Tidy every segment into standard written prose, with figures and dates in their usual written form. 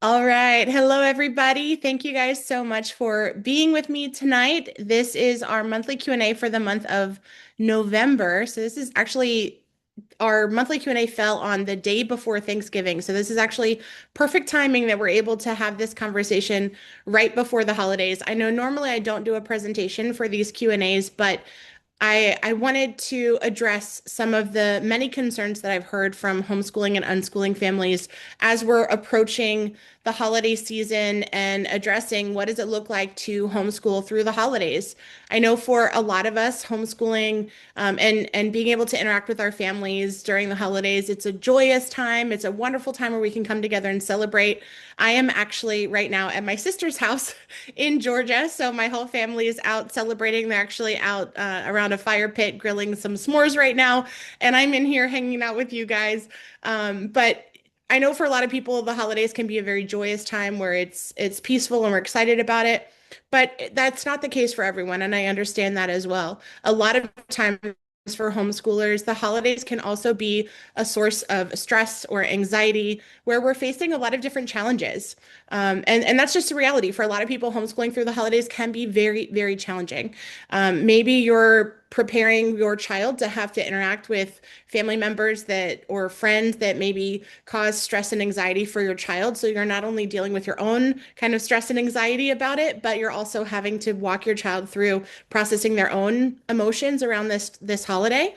All right. Hello, everybody. Thank you guys so much for being with me tonight. This is our monthly Q&A for the month of November. So this is actually our monthly Q&A fell on the day before Thanksgiving. So this is actually perfect timing that we're able to have this conversation right before the holidays. I know normally I don't do a presentation for these Q&As, but I wanted to address some of the many concerns that I've heard from homeschooling and unschooling families as we're approaching the holiday season and addressing what does it look like to homeschool through the holidays. I know for a lot of us, homeschooling and being able to interact with our families during the holidays, it's a joyous time. It's a wonderful time where we can come together and celebrate. I am actually right now at my sister's house in Georgia. So my whole family is out celebrating. They're actually out around a fire pit grilling some s'mores right now, and I'm in here hanging out with you guys. But I know for a lot of people, the holidays can be a very joyous time where it's peaceful and we're excited about it. But that's not the case for everyone, and I understand that as well. A lot of times for homeschoolers, the holidays can also be a source of stress or anxiety where we're facing a lot of different challenges. And that's just a reality. For a lot of people, homeschooling through the holidays can be very, very challenging. Maybe you're preparing your child to have to interact with family members that or friends that maybe cause stress and anxiety for your child. So you're not only dealing with your own kind of stress and anxiety about it, but you're also having to walk your child through processing their own emotions around this holiday.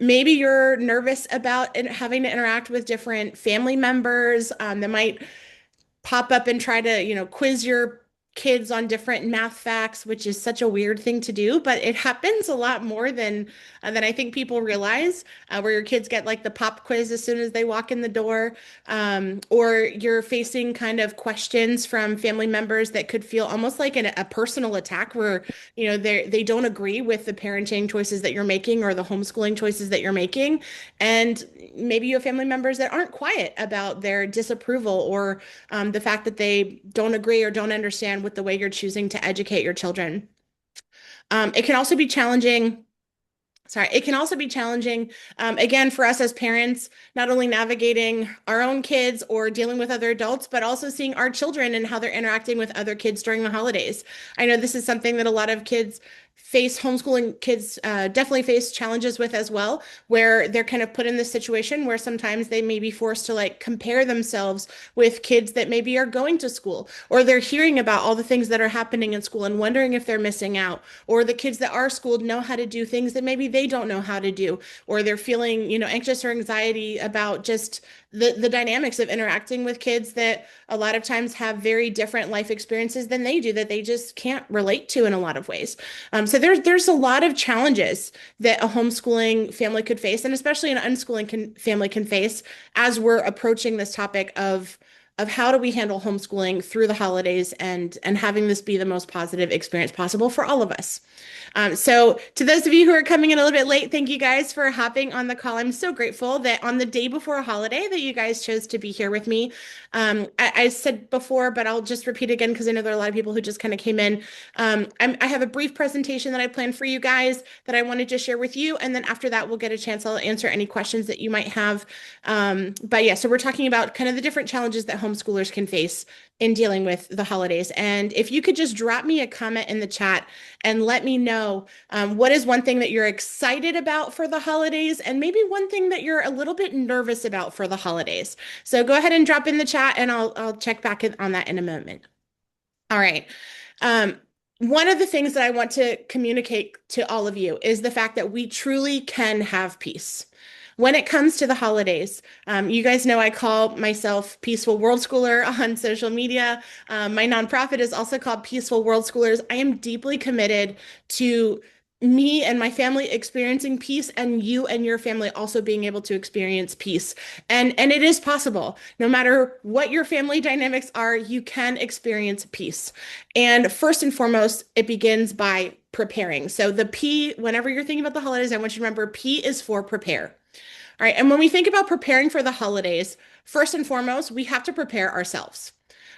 Maybe you're nervous about having to interact with different family members that might pop up and try to, quiz your kids on different math facts, which is such a weird thing to do, but it happens a lot more than I think people realize, where your kids get like the pop quiz as soon as they walk in the door, or you're facing kind of questions from family members that could feel almost like a personal attack, where they don't agree with the parenting choices that you're making or the homeschooling choices that you're making, and maybe you have family members that aren't quiet about their disapproval or the fact that they don't agree or don't understand with the way you're choosing to educate your children. It can also be challenging. Sorry, it can also be challenging, again, for us as parents, not only navigating our own kids or dealing with other adults, but also seeing our children and how they're interacting with other kids during the holidays. I know this is something that a lot of kids face, homeschooling kids definitely face challenges with as well, where they're kind of put in this situation where sometimes they may be forced to like compare themselves with kids that maybe are going to school, or they're hearing about all the things that are happening in school and wondering if they're missing out, or the kids that are schooled know how to do things that maybe they don't know how to do, or they're feeling, anxious or anxiety about just the dynamics of interacting with kids that a lot of times have very different life experiences than they do, that they just can't relate to in a lot of ways. So there's a lot of challenges that a homeschooling family could face, and especially an unschooling family can face as we're approaching this topic of how do we handle homeschooling through the holidays and having this be the most positive experience possible for all of us. So to those of you who are coming in a little bit late, thank you guys for hopping on the call. I'm so grateful that on the day before a holiday that you guys chose to be here with me. I said before, but I'll just repeat again because I know there are a lot of people who just kind of came in. I have a brief presentation that I planned for you guys that I wanted to share with you, and then after that, we'll get a chance. I'll answer any questions that you might have. But yeah, so we're talking about kind of the different challenges that homeschoolers can face in dealing with the holidays. And if you could just drop me a comment in the chat and let me know, what is one thing that you're excited about for the holidays, and maybe one thing that you're a little bit nervous about for the holidays. So go ahead and drop in the chat, and I'll check back on that in a moment. All right. Um, One of the things that I want to communicate to all of you is the fact that we truly can have peace. When it comes to the holidays, you guys know I call myself Peaceful World Schooler on social media. My nonprofit is also called Peaceful World Schoolers. I am deeply committed to me and my family experiencing peace, and you and your family also being able to experience peace. And it is possible. No matter what your family dynamics are, you can experience peace. And first and foremost, it begins by preparing. So the P, whenever you're thinking about the holidays, I want you to remember P is for prepare. All right. And when we think about preparing for the holidays, first and foremost, we have to prepare ourselves.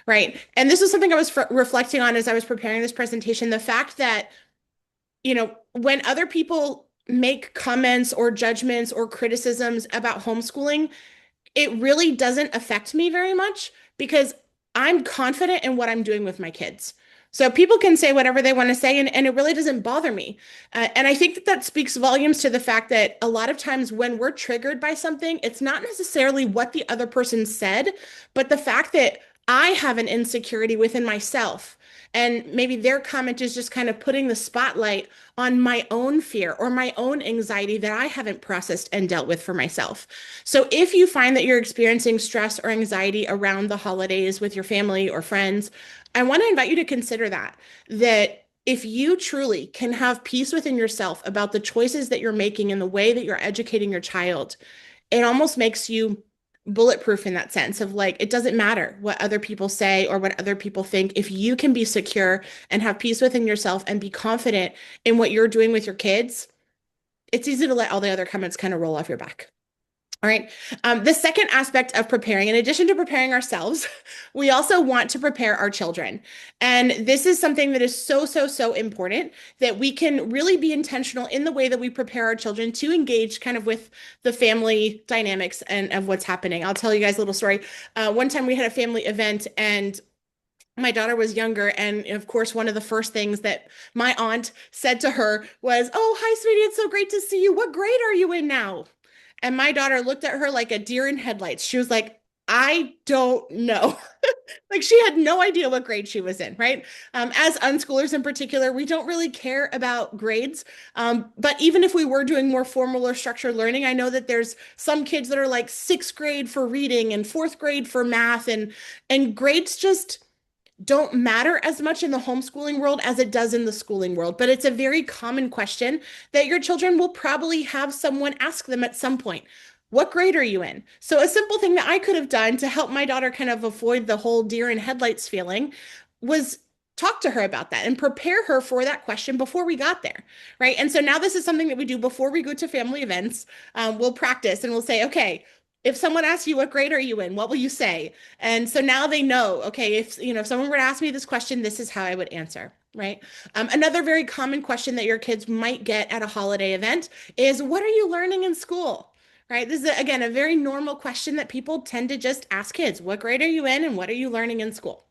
Right. And this is something I was reflecting on as I was preparing this presentation. The fact that, when other people make comments or judgments or criticisms about homeschooling, it really doesn't affect me very much because I'm confident in what I'm doing with my kids. So people can say whatever they want to say, and it really doesn't bother me. And I think that that speaks volumes to the fact that a lot of times when we're triggered by something, it's not necessarily what the other person said, but the fact that I have an insecurity within myself. And maybe their comment is just kind of putting the spotlight on my own fear or my own anxiety that I haven't processed and dealt with for myself. So if you find that you're experiencing stress or anxiety around the holidays with your family or friends, I want to invite you to consider that if you truly can have peace within yourself about the choices that you're making and the way that you're educating your child, it almost makes you bulletproof in that sense of like, it doesn't matter what other people say or what other people think. If you can be secure and have peace within yourself and be confident in what you're doing with your kids, it's easy to let all the other comments kind of roll off your back. All right. The second aspect of preparing, in addition to preparing ourselves, we also want to prepare our children. And this is something that is so, so, so important that we can really be intentional in the way that we prepare our children to engage kind of with the family dynamics and of what's happening. I'll tell you guys a little story. One time we had a family event and my daughter was younger, and of course, one of the first things that my aunt said to her was, "Oh, hi, sweetie, it's so great to see you. What grade are you in now?" And my daughter looked at her like a deer in headlights. She was like, "I don't know." Like she had no idea what grade she was in, right? As unschoolers in particular, we don't really care about grades. But even if we were doing more formal or structured learning, I know that there's some kids that are like sixth grade for reading and fourth grade for math, and grades just don't matter as much in the homeschooling world as it does in the schooling world. But it's a very common question that your children will probably have someone ask them at some point. What grade are you in? So, a simple thing that I could have done to help my daughter kind of avoid the whole deer in headlights feeling was talk to her about that and prepare her for that question before we got there, right? And so now this is something that we do before we go to family events. We'll practice and we'll say, okay, if someone asks you what grade are you in, what will you say? And so now they know, okay, if someone were to ask me this question, this is how I would answer, right? Another very common question that your kids might get at a holiday event is, what are you learning in school? Right? This is again a very normal question that people tend to just ask kids. What grade are you in and what are you learning in school?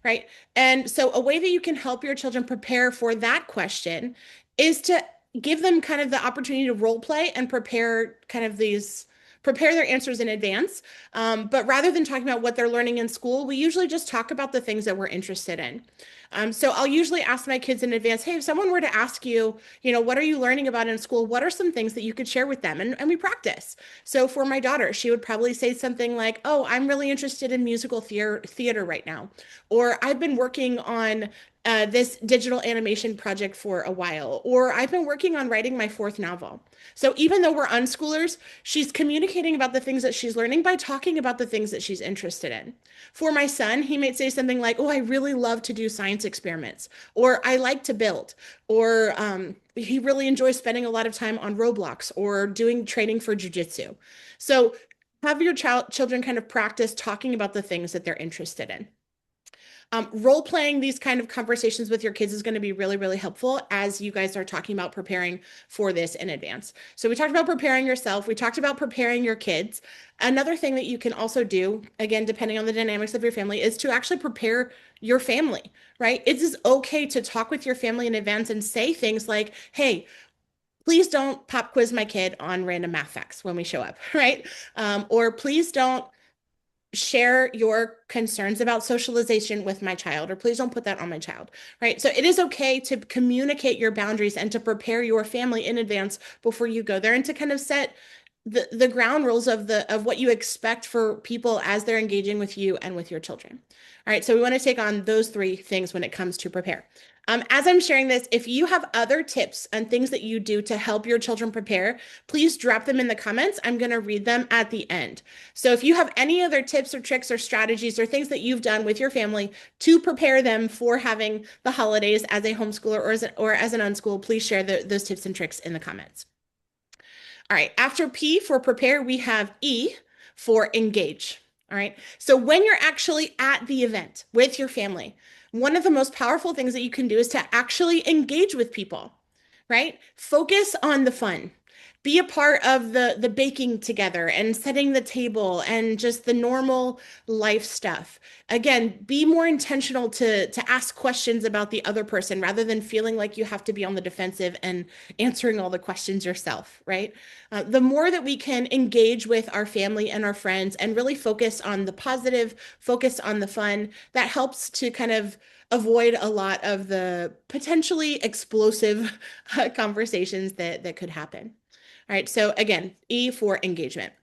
Right? And so a way that you can help your children prepare for that question is to give them kind of the opportunity to role play and prepare their answers in advance. But rather than talking about what they're learning in school, we usually just talk about the things that we're interested in. So I'll usually ask my kids in advance, hey, if someone were to ask you, what are you learning about in school? What are some things that you could share with them? And we practice. So for my daughter, she would probably say something like, oh, I'm really interested in musical theater right now. Or I've been working on this digital animation project for a while, or I've been working on writing my fourth novel. So even though we're unschoolers, she's communicating about the things that she's learning by talking about the things that she's interested in. For my son, he might say something like, oh, I really love to do science experiments, or I like to build, or he really enjoys spending a lot of time on Roblox or doing training for jujitsu. So have your children kind of practice talking about the things that they're interested in. Role playing these kind of conversations with your kids is going to be really, really helpful as you guys are talking about preparing for this in advance. So we talked about preparing yourself. We talked about preparing your kids. Another thing that you can also do, again, depending on the dynamics of your family, is to actually prepare your family, right? It is okay to talk with your family in advance and say things like, hey, please don't pop quiz my kid on random math facts when we show up, right? Or please don't share your concerns about socialization with my child, or please don't put that on my child, right? So it is okay to communicate your boundaries and to prepare your family in advance before you go there and to kind of set the ground rules of what you expect for people as they're engaging with you and with your children. All right, so we want to take on those three things when it comes to prepare. As I'm sharing this, if you have other tips and things that you do to help your children prepare, please drop them in the comments. I'm going to read them at the end. So if you have any other tips or tricks or strategies or things that you've done with your family to prepare them for having the holidays as a homeschooler or as an unschool, please share those tips and tricks in the comments. All right, after P for prepare, we have E for engage. All right, so when you're actually at the event with your family, one of the most powerful things that you can do is to actually engage with people, right? Focus on the fun. be a part of the baking together and setting the table and just the normal life stuff. Again, be more intentional to ask questions about the other person rather than feeling like you have to be on the defensive and answering all the questions yourself, right? The more that we can engage with our family and our friends and really focus on the positive, focus on the fun, that helps to kind of avoid a lot of the potentially explosive conversations that could happen. All right, so again, E for engagement.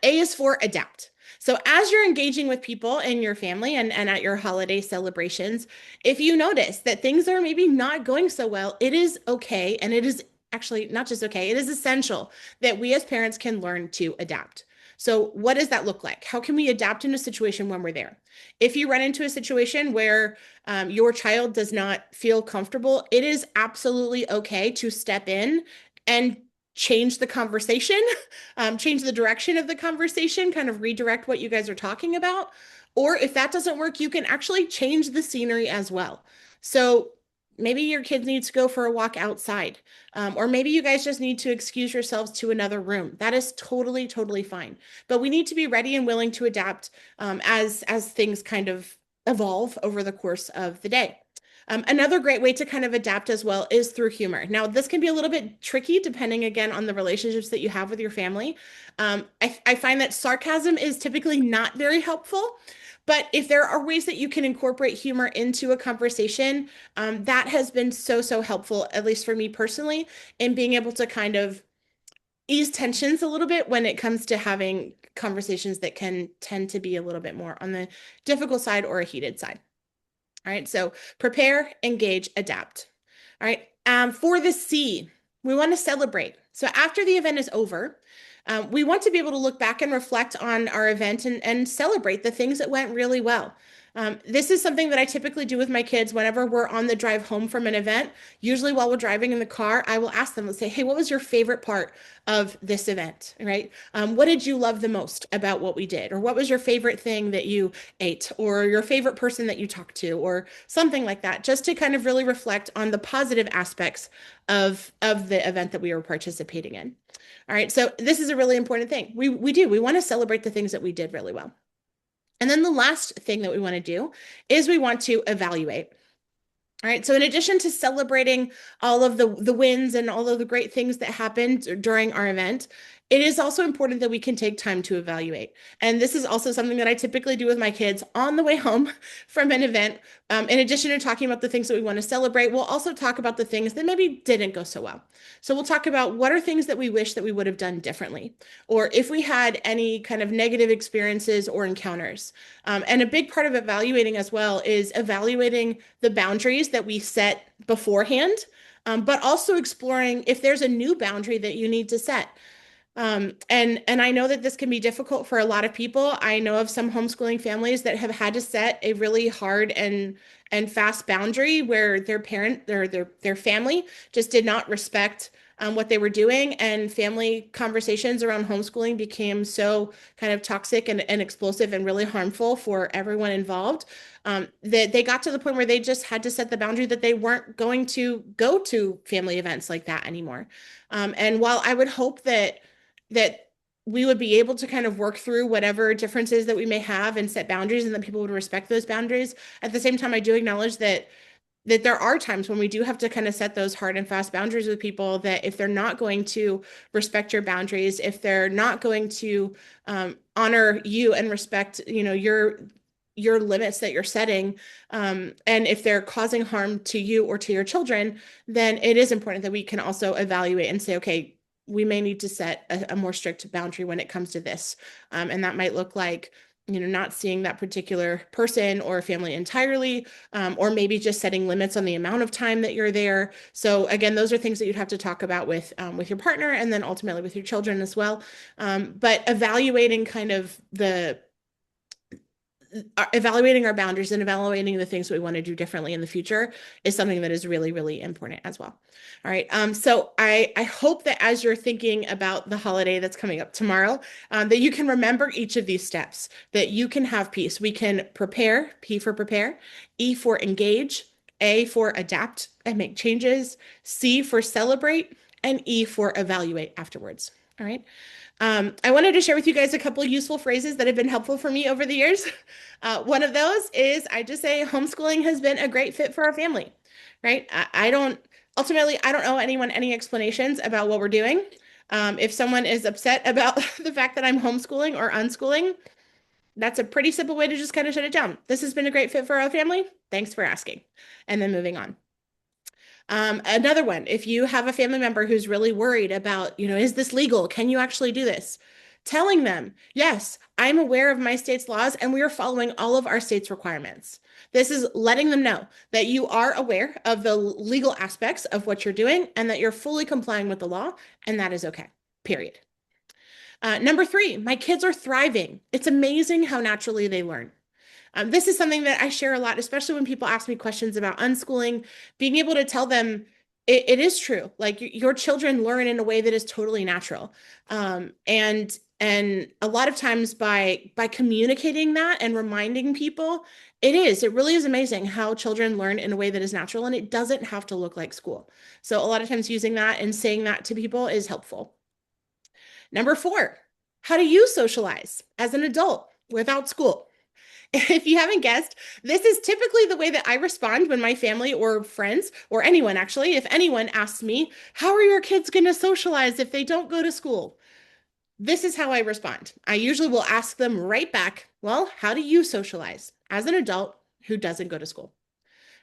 A is for adapt. So as you're engaging with people in your family and at your holiday celebrations, if you notice that things are maybe not going so well, it is okay. And it is actually not just okay, it is essential that we as parents can learn to adapt. So what does that look like? How can we adapt in a situation when we're there? If you run into a situation where your child does not feel comfortable, it is absolutely okay to step in and change the conversation, change the direction of the conversation, kind of redirect what you guys are talking about. Or if that doesn't work, you can actually change the scenery as well. So maybe your kids need to go for a walk outside, or maybe you guys just need to excuse yourselves to another room. That is totally, totally fine. But we need to be ready and willing to adapt as things kind of evolve over the course of the day. Another great way to kind of adapt as well is through humor. Now, this can be a little bit tricky depending again on the relationships that you have with your family. I find that sarcasm is typically not very helpful, but if there are ways that you can incorporate humor into a conversation, that has been so, so helpful, at least for me personally, in being able to kind of ease tensions a little bit when it comes to having conversations that can tend to be a little bit more on the difficult side or a heated side. All right, so prepare, engage, adapt. All right, for the C, we want to celebrate. So after the event is over, we want to be able to look back and reflect on our event and celebrate the things that went really well. This is something that I typically do with my kids whenever we're on the drive home from an event. Usually, while we're driving in the car, I will ask them, let's say, hey, what was your favorite part of this event? Right? What did you love the most about what we did? Or what was your favorite thing that you ate? Or your favorite person that you talked to? Or something like that, just to kind of really reflect on the positive aspects of the event that we were participating in. All right, so this is a really important thing. We want to celebrate the things that we did really well. And then the last thing that we want to do is we want to evaluate. All right, so in addition to celebrating all of the wins and all of the great things that happened during our event, it is also important that we can take time to evaluate. And this is also something that I typically do with my kids on the way home from an event. In addition to talking about the things that we want to celebrate, we'll also talk about the things that maybe didn't go so well. So we'll talk about what are things that we wish that we would have done differently, or if we had any kind of negative experiences or encounters. And a big part of evaluating as well is evaluating the boundaries that we set beforehand, but also exploring if there's a new boundary that you need to set. And I know that this can be difficult for a lot of people. I know of some homeschooling families that have had to set a really hard and fast boundary where their parent their family just did not respect what they were doing, and family conversations around homeschooling became so kind of toxic and explosive and really harmful for everyone involved, that they got to the point where they just had to set the boundary that they weren't going to go to family events like that anymore. And while I would hope that we would be able to kind of work through whatever differences that we may have and set boundaries and that people would respect those boundaries. At the same time, I do acknowledge that there are times when we do have to kind of set those hard and fast boundaries with people, that if they're not going to respect your boundaries, if they're not going to honor you and respect, your limits that you're setting, and if they're causing harm to you or to your children, then it is important that we can also evaluate and say, okay, we may need to set a more strict boundary when it comes to this. And that might look like, not seeing that particular person or family entirely, or maybe just setting limits on the amount of time that you're there. So again, those are things that you'd have to talk about with your partner and then ultimately with your children as well. But evaluating kind of evaluating our boundaries and evaluating the things that we want to do differently in the future is something that is really, really important as well. All right. So I hope that as you're thinking about the holiday that's coming up tomorrow, that you can remember each of these steps, that you can have peace. We can prepare, P for prepare, E for engage, A for adapt and make changes, C for celebrate, and E for evaluate afterwards. All right. I wanted to share with you guys a couple of useful phrases that have been helpful for me over the years. One of those is I just say homeschooling has been a great fit for our family, right? I don't, ultimately, I don't owe anyone any explanations about what we're doing. If someone is upset about the fact that I'm homeschooling or unschooling, that's a pretty simple way to just kind of shut it down. This has been a great fit for our family. Thanks for asking. And then moving on. Another one, if you have a family member who's really worried about, is this legal? Can you actually do this? Telling them, yes, I'm aware of my state's laws and we are following all of our state's requirements. This is letting them know that you are aware of the legal aspects of what you're doing and that you're fully complying with the law, and that is okay, period. Number three, my kids are thriving. It's amazing how naturally they learn. This is something that I share a lot, especially when people ask me questions about unschooling, being able to tell them it is true. Like your children learn in a way that is totally natural. And a lot of times by communicating that and reminding people, it really is amazing how children learn in a way that is natural and it doesn't have to look like school. So a lot of times using that and saying that to people is helpful. Number four, how do you socialize as an adult without school? If you haven't guessed, this is typically the way that I respond when my family or friends, or anyone actually, if anyone asks me, how are your kids going to socialize if they don't go to school? This is how I respond. I usually will ask them right back, well, how do you socialize as an adult who doesn't go to school?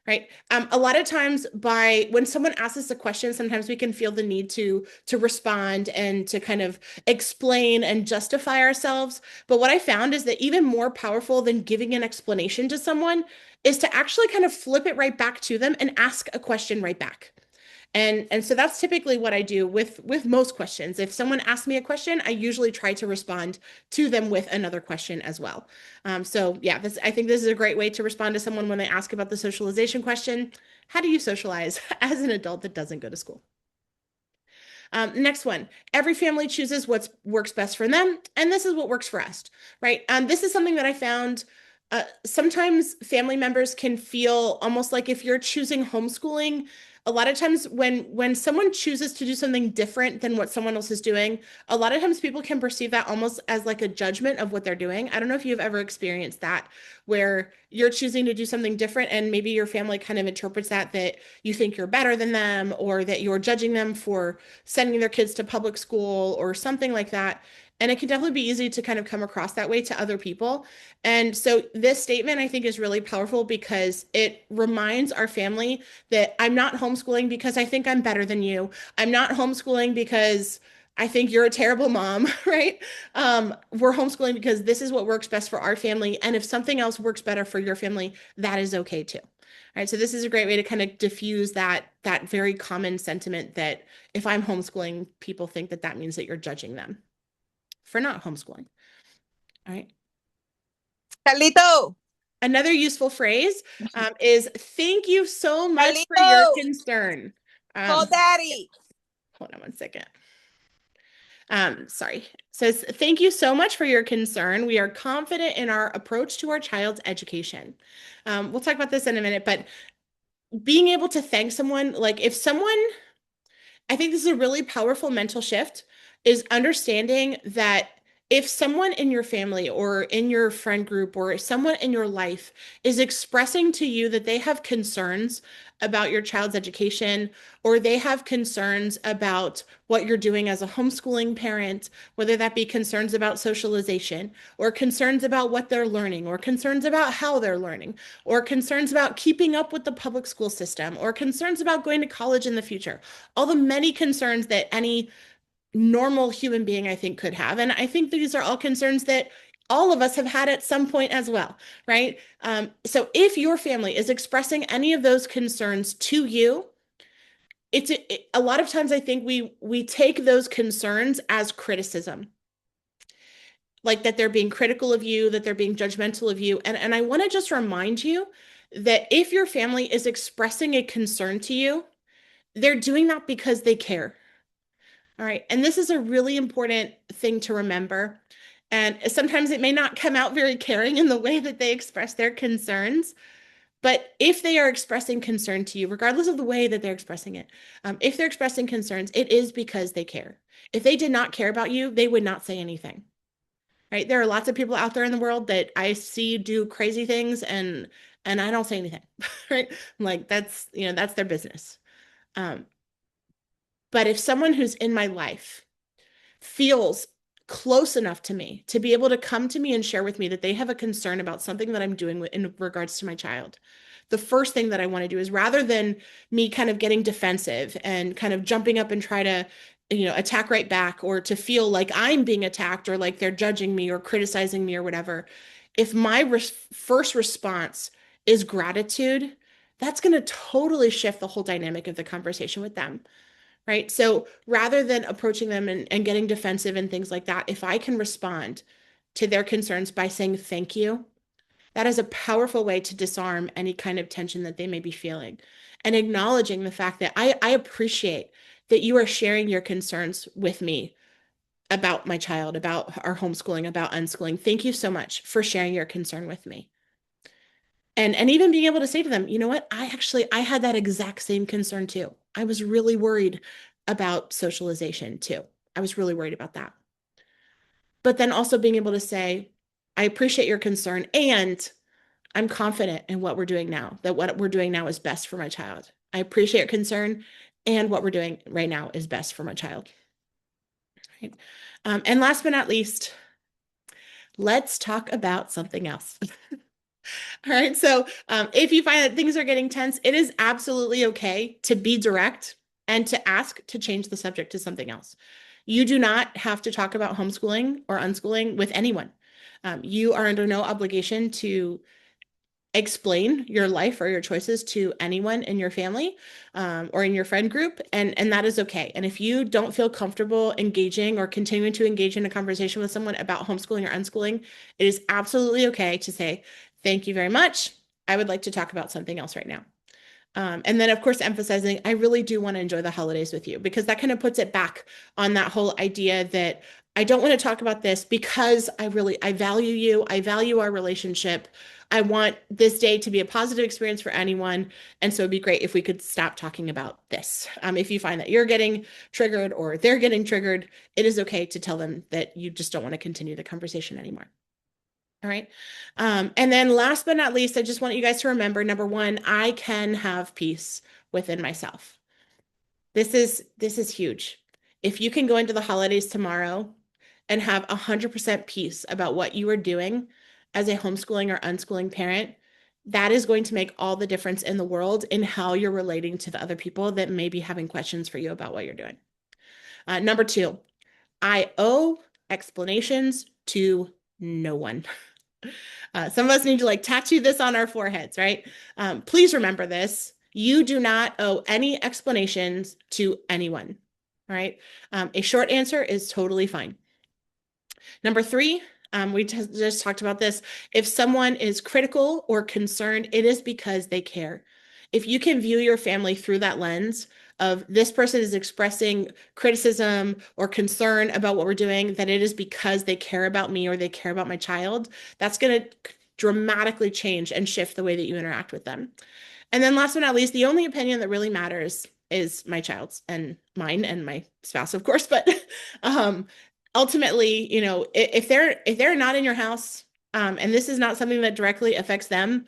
Right. A lot of times when someone asks us a question, sometimes we can feel the need to respond and to kind of explain and justify ourselves. But what I found is that even more powerful than giving an explanation to someone is to actually kind of flip it right back to them and ask a question right back. And so that's typically what I do with most questions. If someone asks me a question, I usually try to respond to them with another question as well. So yeah, I think this is a great way to respond to someone when they ask about the socialization question. How do you socialize as an adult that doesn't go to school? Next one, every family chooses what works best for them, and this is what works for us, right? This is something that I found sometimes family members can feel almost like if you're choosing homeschooling, a lot of times when someone chooses to do something different than what someone else is doing, a lot of times people can perceive that almost as like a judgment of what they're doing. I don't know if you've ever experienced that, where you're choosing to do something different and maybe your family kind of interprets that you think you're better than them or that you're judging them for sending their kids to public school or something like that. And it can definitely be easy to kind of come across that way to other people. And so this statement I think is really powerful because it reminds our family that I'm not homeschooling because I think I'm better than you. I'm not homeschooling because I think you're a terrible mom, right? We're homeschooling because this is what works best for our family. And if something else works better for your family, that is okay too. All right, so this is a great way to kind of diffuse that very common sentiment that if I'm homeschooling, people think that that means that you're judging them for not homeschooling. All right. Carlito, Another useful phrase is thank you so much for your Carlito, concern. call Yeah, daddy. hold on one second. Sorry. Says, thank you so much for your concern. We are confident in our approach to our child's education. We'll talk about this in a minute, but being able to thank someone, like if someone I think this is a really powerful mental shift is understanding that if someone in your family or in your friend group or someone in your life is expressing to you that they have concerns about your child's education or they have concerns about what you're doing as a homeschooling parent, whether that be concerns about socialization or concerns about what they're learning or concerns about how they're learning or concerns about keeping up with the public school system or concerns about going to college in the future, all the many concerns that any normal human being, I think, could have. And I think these are all concerns that all of us have had at some point as well, right? So if your family is expressing any of those concerns to you, a lot of times I think we take those concerns as criticism, like that they're being critical of you, that they're being judgmental of you. And I want to just remind you that if your family is expressing a concern to you, they're doing that because they care. All right. And this is a really important thing to remember. And sometimes it may not come out very caring in the way that they express their concerns, But if they are expressing concern to you, regardless of the way that they're expressing it, if they're expressing concerns, it is because they care. If they did not care about you, they would not say anything, right? There are lots of people out there in the world that I see do crazy things and I don't say anything, right? I'm like, that's, that's their business. Um, but if someone who's in my life feels close enough to me to be able to come to me and share with me that they have a concern about something that I'm doing in regards to my child, the first thing that I want to do is rather than me kind of getting defensive and kind of jumping up and try to, attack right back or to feel like I'm being attacked or like they're judging me or criticizing me or whatever, if my first response is gratitude, that's going to totally shift the whole dynamic of the conversation with them. Right. So rather than approaching them and getting defensive and things like that, if I can respond to their concerns by saying thank you, that is a powerful way to disarm any kind of tension that they may be feeling and acknowledging the fact that I appreciate that you are sharing your concerns with me about my child, about our homeschooling, about unschooling. Thank you so much for sharing your concern with me. And even being able to say to them, you know what? I had that exact same concern too. I was really worried about socialization too. I was really worried about that. But then also being able to say, I appreciate your concern and I'm confident in what we're doing now, that what we're doing now is best for my child. I appreciate your concern and what we're doing right now is best for my child. Right? And last but not least, let's talk about something else. All right. So if you find that things are getting tense, it is absolutely okay to be direct and to ask to change the subject to something else. You do not have to talk about homeschooling or unschooling with anyone. You are under no obligation to explain your life or your choices to anyone in your family or in your friend group, and that is okay. And if you don't feel comfortable engaging or continuing to engage in a conversation with someone about homeschooling or unschooling, it is absolutely okay to say, thank you very much. I would like to talk about something else right now. And then, of course, emphasizing, I really do want to enjoy the holidays with you because that kind of puts it back on that whole idea that I don't want to talk about this because I value you. I value our relationship. I want this day to be a positive experience for anyone. And so it'd be great if we could stop talking about this. If you find that you're getting triggered or they're getting triggered, it is okay to tell them that you just don't want to continue the conversation anymore. All right. And then last but not least, I just want you guys to remember, number one, I can have peace within myself. This is huge. If you can go into the holidays tomorrow and have 100% peace about what you are doing as a homeschooling or unschooling parent, that is going to make all the difference in the world in how you're relating to the other people that may be having questions for you about what you're doing. Number two, I owe explanations to no one. Some of us need to like tattoo this on our foreheads, right? Please remember this. You do not owe any explanations to anyone. All right. A short answer is totally fine. Number three, we just talked about this. If someone is critical or concerned, it is because they care. If you can view your family through that lens of this person is expressing criticism or concern about what we're doing, that it is because they care about me or they care about my child, that's going to dramatically change and shift the way that you interact with them. And then last but not least, the only opinion that really matters is my child's and mine and my spouse, of course. But um, ultimately, if they're not in your house, and this is not something that directly affects them,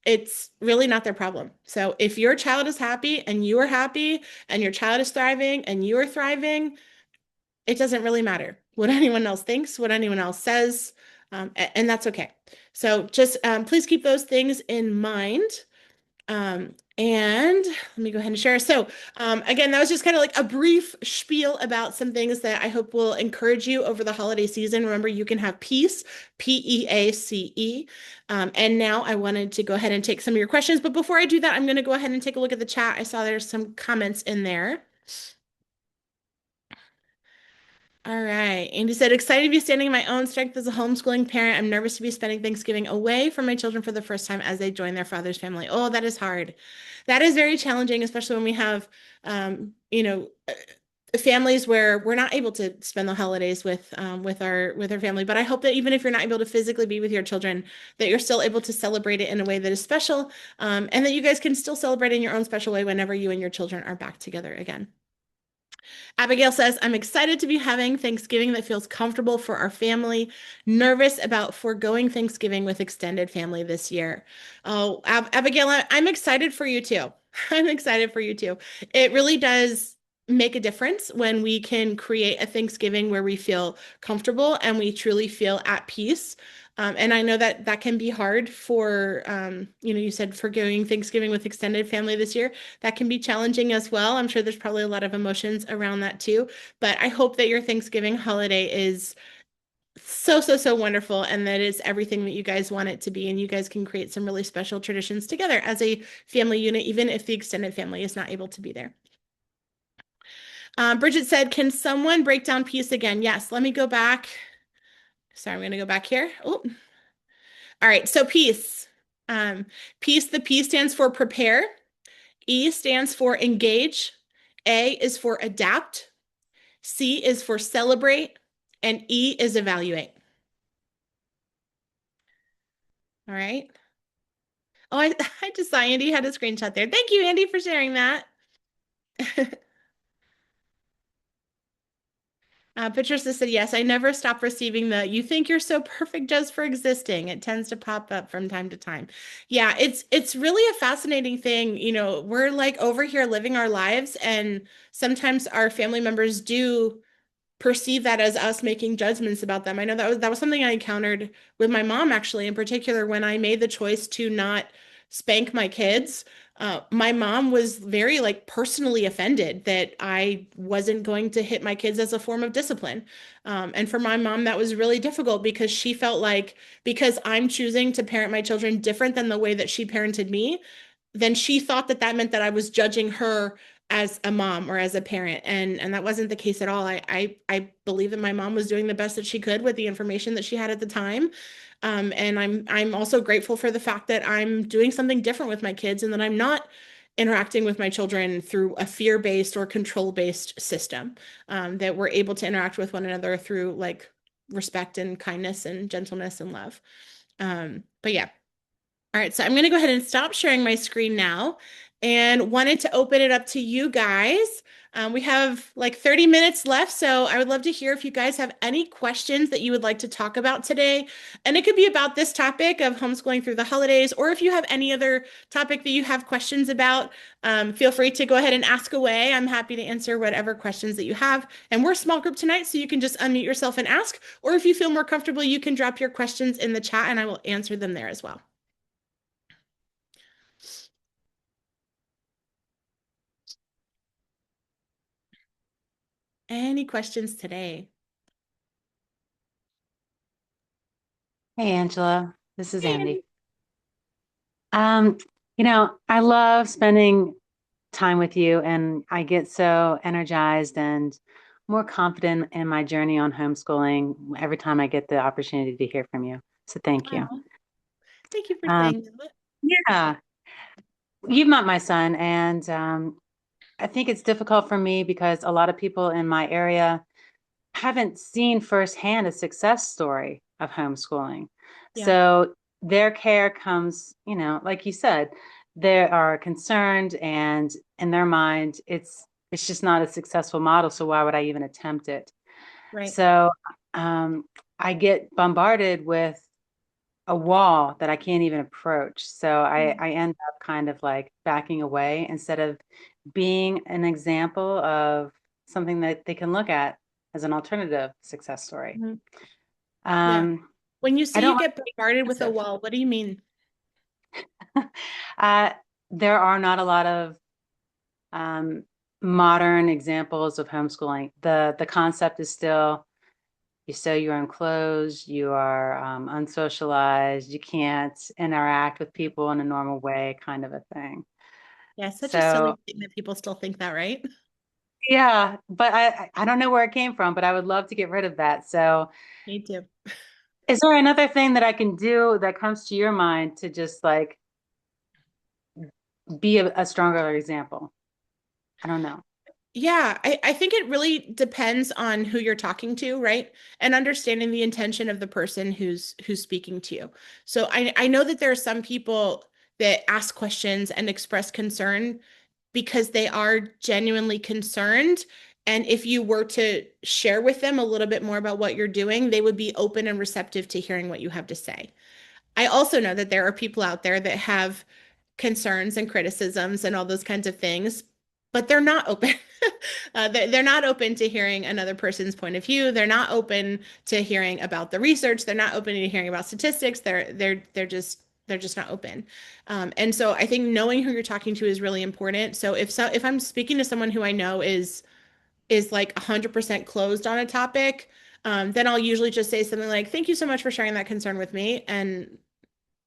it's really not their problem. So if your child is happy and you are happy and your child is thriving and you are thriving, it doesn't really matter what anyone else thinks, what anyone else says, and that's okay. So just please keep those things in mind. And let me go ahead and share. So, again, that was just kind of like a brief spiel about some things that I hope will encourage you over the holiday season. Remember, you can have peace, Peace. And now I wanted to go ahead and take some of your questions. But before I do that, I'm going to go ahead and take a look at the chat. I saw there's some comments in there. All right. Andy said, excited to be standing in my own strength as a homeschooling parent. I'm nervous to be spending Thanksgiving away from my children for the first time as they join their father's family. Oh, that is hard. That is very challenging, especially when we have, um, you know, families where we're not able to spend the holidays with our family. But I hope that even if you're not able to physically be with your children, that you're still able to celebrate it in a way that is special, and that you guys can still celebrate in your own special way whenever you and your children are back together again. Abigail says, I'm excited to be having Thanksgiving that feels comfortable for our family. Nervous about foregoing Thanksgiving with extended family this year. Oh, Abigail, I'm excited for you too. I'm excited for you too. It really does make a difference when we can create a Thanksgiving where we feel comfortable and we truly feel at peace. And I know that that can be hard for, you said forgoing Thanksgiving with extended family this year. That can be challenging as well. I'm sure there's probably a lot of emotions around that too. But I hope that your Thanksgiving holiday is so, so, so wonderful and that it's everything that you guys want it to be. And you guys can create some really special traditions together as a family unit, even if the extended family is not able to be there. Bridget said, can someone break down peace again? Yes, let me go back. Sorry, I'm going to go back here. Oh, all right. So peace. Peace, the P stands for prepare. E stands for engage. A is for adapt. C is for celebrate. And E is evaluate. All right. Oh, I just saw Andy had a screenshot there. Thank you, Andy, for sharing that. Patricia said, yes, I never stop receiving the you think you're so perfect just for existing. It tends to pop up from time to time. Yeah, it's really a fascinating thing. We're like over here living our lives, and sometimes our family members do perceive that as us making judgments about them. I know that was something I encountered with my mom actually, in particular, when I made the choice to not spank my kids. My mom was very like personally offended that I wasn't going to hit my kids as a form of discipline. And for my mom, that was really difficult because she felt like because I'm choosing to parent my children different than the way that she parented me, then she thought that that meant that I was judging her as a mom or as a parent, and that wasn't the case at all. I believe that my mom was doing the best that she could with the information that she had at the time. And I'm also grateful for the fact that I'm doing something different with my kids and that I'm not interacting with my children through a fear-based or control-based system. That we're able to interact with one another through like respect and kindness and gentleness and love. But yeah. All right, so I'm going to go ahead and stop sharing my screen now and wanted to open it up to you guys. We have like 30 minutes left, so I would love to hear if you guys have any questions that you would like to talk about today. And it could be about this topic of homeschooling through the holidays, or if you have any other topic that you have questions about, feel free to go ahead and ask away. I'm happy to answer whatever questions that you have. And we're a small group tonight, so you can just unmute yourself and ask, or if you feel more comfortable, you can drop your questions in the chat and I will answer them there as well. Any questions today? Hey Angela, this is Hey, Andy. Andy. Um, I love spending time with you and I get so energized and more confident in my journey on homeschooling every time I get the opportunity to hear from you. So thank you. Oh, thank you for Um, saying that. yeah, you've met my son and I think it's difficult for me because a lot of people in my area haven't seen firsthand a success story of homeschooling. Yeah, So their care comes, like you said, they are concerned and in their mind it's just not a successful model. So why would I even attempt it? right. So um, I get bombarded with a wall that I can't even approach. So Mm, I end up kind of like backing away instead of being an example of something that they can look at as an alternative success story. mhm. Yeah. Um, When you I say don't you want get to be bombarded with a expensive. wall, what do you mean? uh, there are not a lot of um, modern examples of homeschooling. The concept is still you sew your own clothes, you are unsocialized, you can't interact with people in a normal way, kind of a thing. Yeah, such a So silly thing that people still think that, right? yeah, but I don't know where it came from, but I would love to get rid of that. So Me too. is there another thing that I can do that comes to your mind to just like be a stronger example? I don't know. Yeah, I think it really depends on who you're talking to, right? And understanding the intention of the person who's speaking to you. So I know that there are some people that ask questions and express concern because they are genuinely concerned. And if you were to share with them a little bit more about what you're doing, they would be open and receptive to hearing what you have to say. I also know that there are people out there that have concerns and criticisms and all those kinds of things, but they're not open. They're not open to hearing another person's point of view. They're not open to hearing about the research. They're not open to hearing about statistics. They're just not open. And so I think knowing who you're talking to is really important. So if I'm speaking to someone who I know is like 100% closed on a topic, then I'll usually just say something like, "Thank you so much for sharing that concern with me," and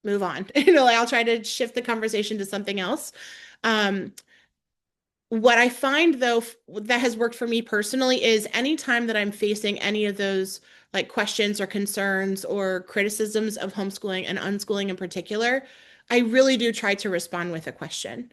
move on. Like I'll try to shift the conversation to something else. Um, what I find though that has worked for me personally is anytime that I'm facing any of those like questions or concerns or criticisms of homeschooling and unschooling in particular, I really do try to respond with a question.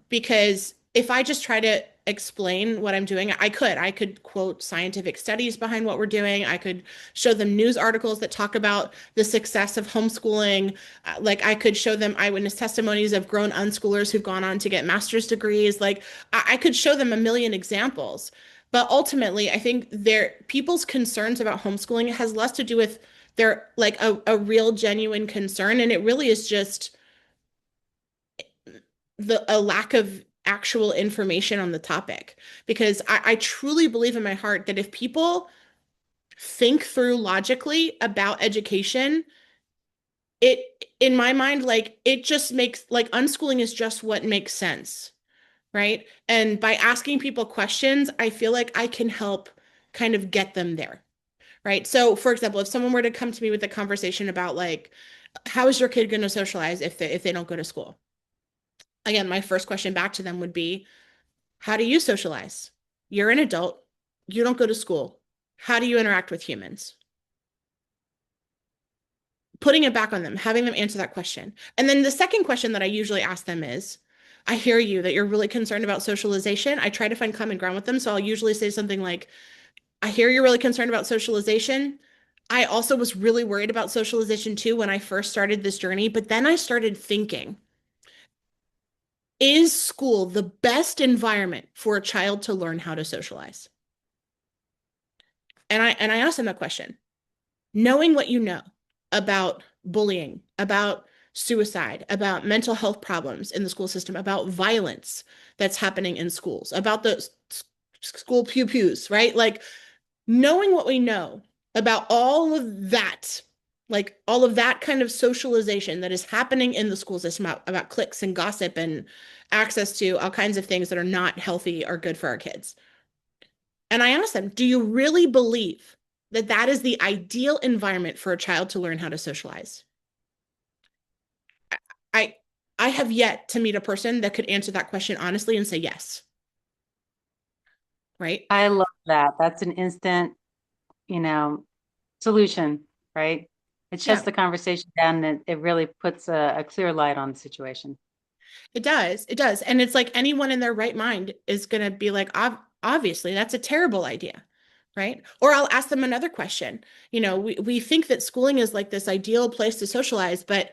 Because if I just try to explain what I'm doing, I could quote scientific studies behind what we're doing. I could show them news articles that talk about the success of homeschooling. Like I could show them eyewitness testimonies of grown unschoolers who've gone on to get master's degrees. Like I could show them a million examples. But ultimately, I think their people's concerns about homeschooling has less to do with their like a real genuine concern. And it really is just a lack of actual information on the topic. Because I truly believe in my heart that if people think through logically about education, it in my mind, like it just makes like unschooling is just what makes sense, right? And by asking people questions, I feel like I can help kind of get them there, right? So, for example, if someone were to come to me with a conversation about like, how is your kid going to socialize if they don't go to school? Again, my first question back to them would be, how do you socialize? You're an adult. You don't go to school. How do you interact with humans? Putting it back on them, having them answer that question. And then the second question that I usually ask them is, I hear you that you're really concerned about socialization. I try to find common ground with them. So I'll usually say something like, I hear you're really concerned about socialization. I also was really worried about socialization too when I first started this journey. But then I started thinking, is school the best environment for a child to learn how to socialize? And I asked them that question. Knowing what you know about bullying, about suicide, about mental health problems in the school system, about violence that's happening in schools, about the school pew-pews, right? Like knowing what we know about all of that, like all of that kind of socialization that is happening in the school system about cliques and gossip and access to all kinds of things that are not healthy or good for our kids. And I asked them, do you really believe that that is the ideal environment for a child to learn how to socialize? I I have yet to meet a person that could answer that question honestly and say yes, right? I love that. That's an instant, you know, solution, right? It shuts Yeah, the conversation down and it really puts a clear light on the situation. it does. It does. And it's like anyone in their right mind is going to be like, obviously, that's a terrible idea, right? Or I'll ask them another question. We think that schooling is like this ideal place to socialize, but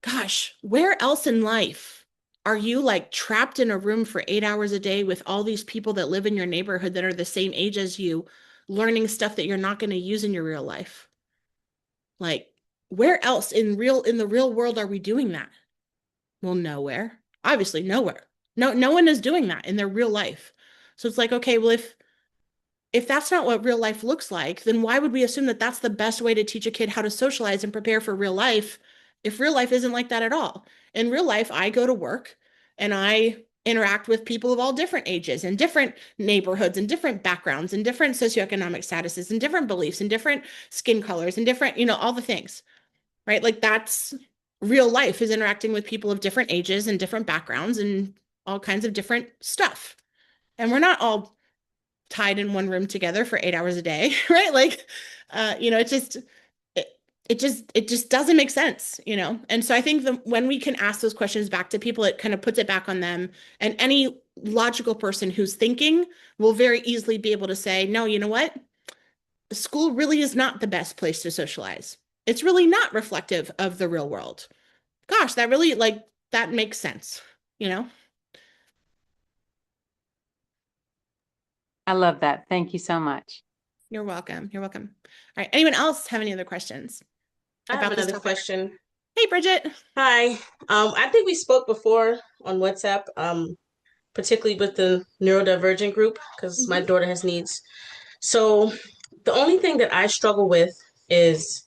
gosh, where else in life are you like trapped in a room for 8 hours a day with all these people that live in your neighborhood that are the same age as you, learning stuff that you're not going to use in your real life? Like, where else in the real world are we doing that? Well, nowhere. Obviously, nowhere. No one is doing that in their real life. So it's like, okay, well, if that's not what real life looks like, then why would we assume that that's the best way to teach a kid how to socialize and prepare for real life if real life isn't like that at all? In real life, I go to work and I interact with people of all different ages and different neighborhoods and different backgrounds and different socioeconomic statuses and different beliefs and different skin colors and different, all the things, right? Like that's real life is interacting with people of different ages and different backgrounds and all kinds of different stuff. And we're not all tied in one room together for 8 hours a day, right? Like, it just it, it just doesn't make sense. And so I think when we can ask those questions back to people, it kind of puts it back on them. And logical person who's thinking will very easily be able to say, no, you know what? School really is not the best place to socialize. It's really not reflective of the real world. Gosh, that really like that makes sense, you know? I love that. Thank you so much. You're welcome. You're welcome. All right. Anyone else have any other questions I have about this another topic? question. Hey, Bridget. Hi. I think we spoke before on WhatsApp, particularly with the neurodivergent group, because my Mhm. daughter has needs. So the only thing that I struggle with is,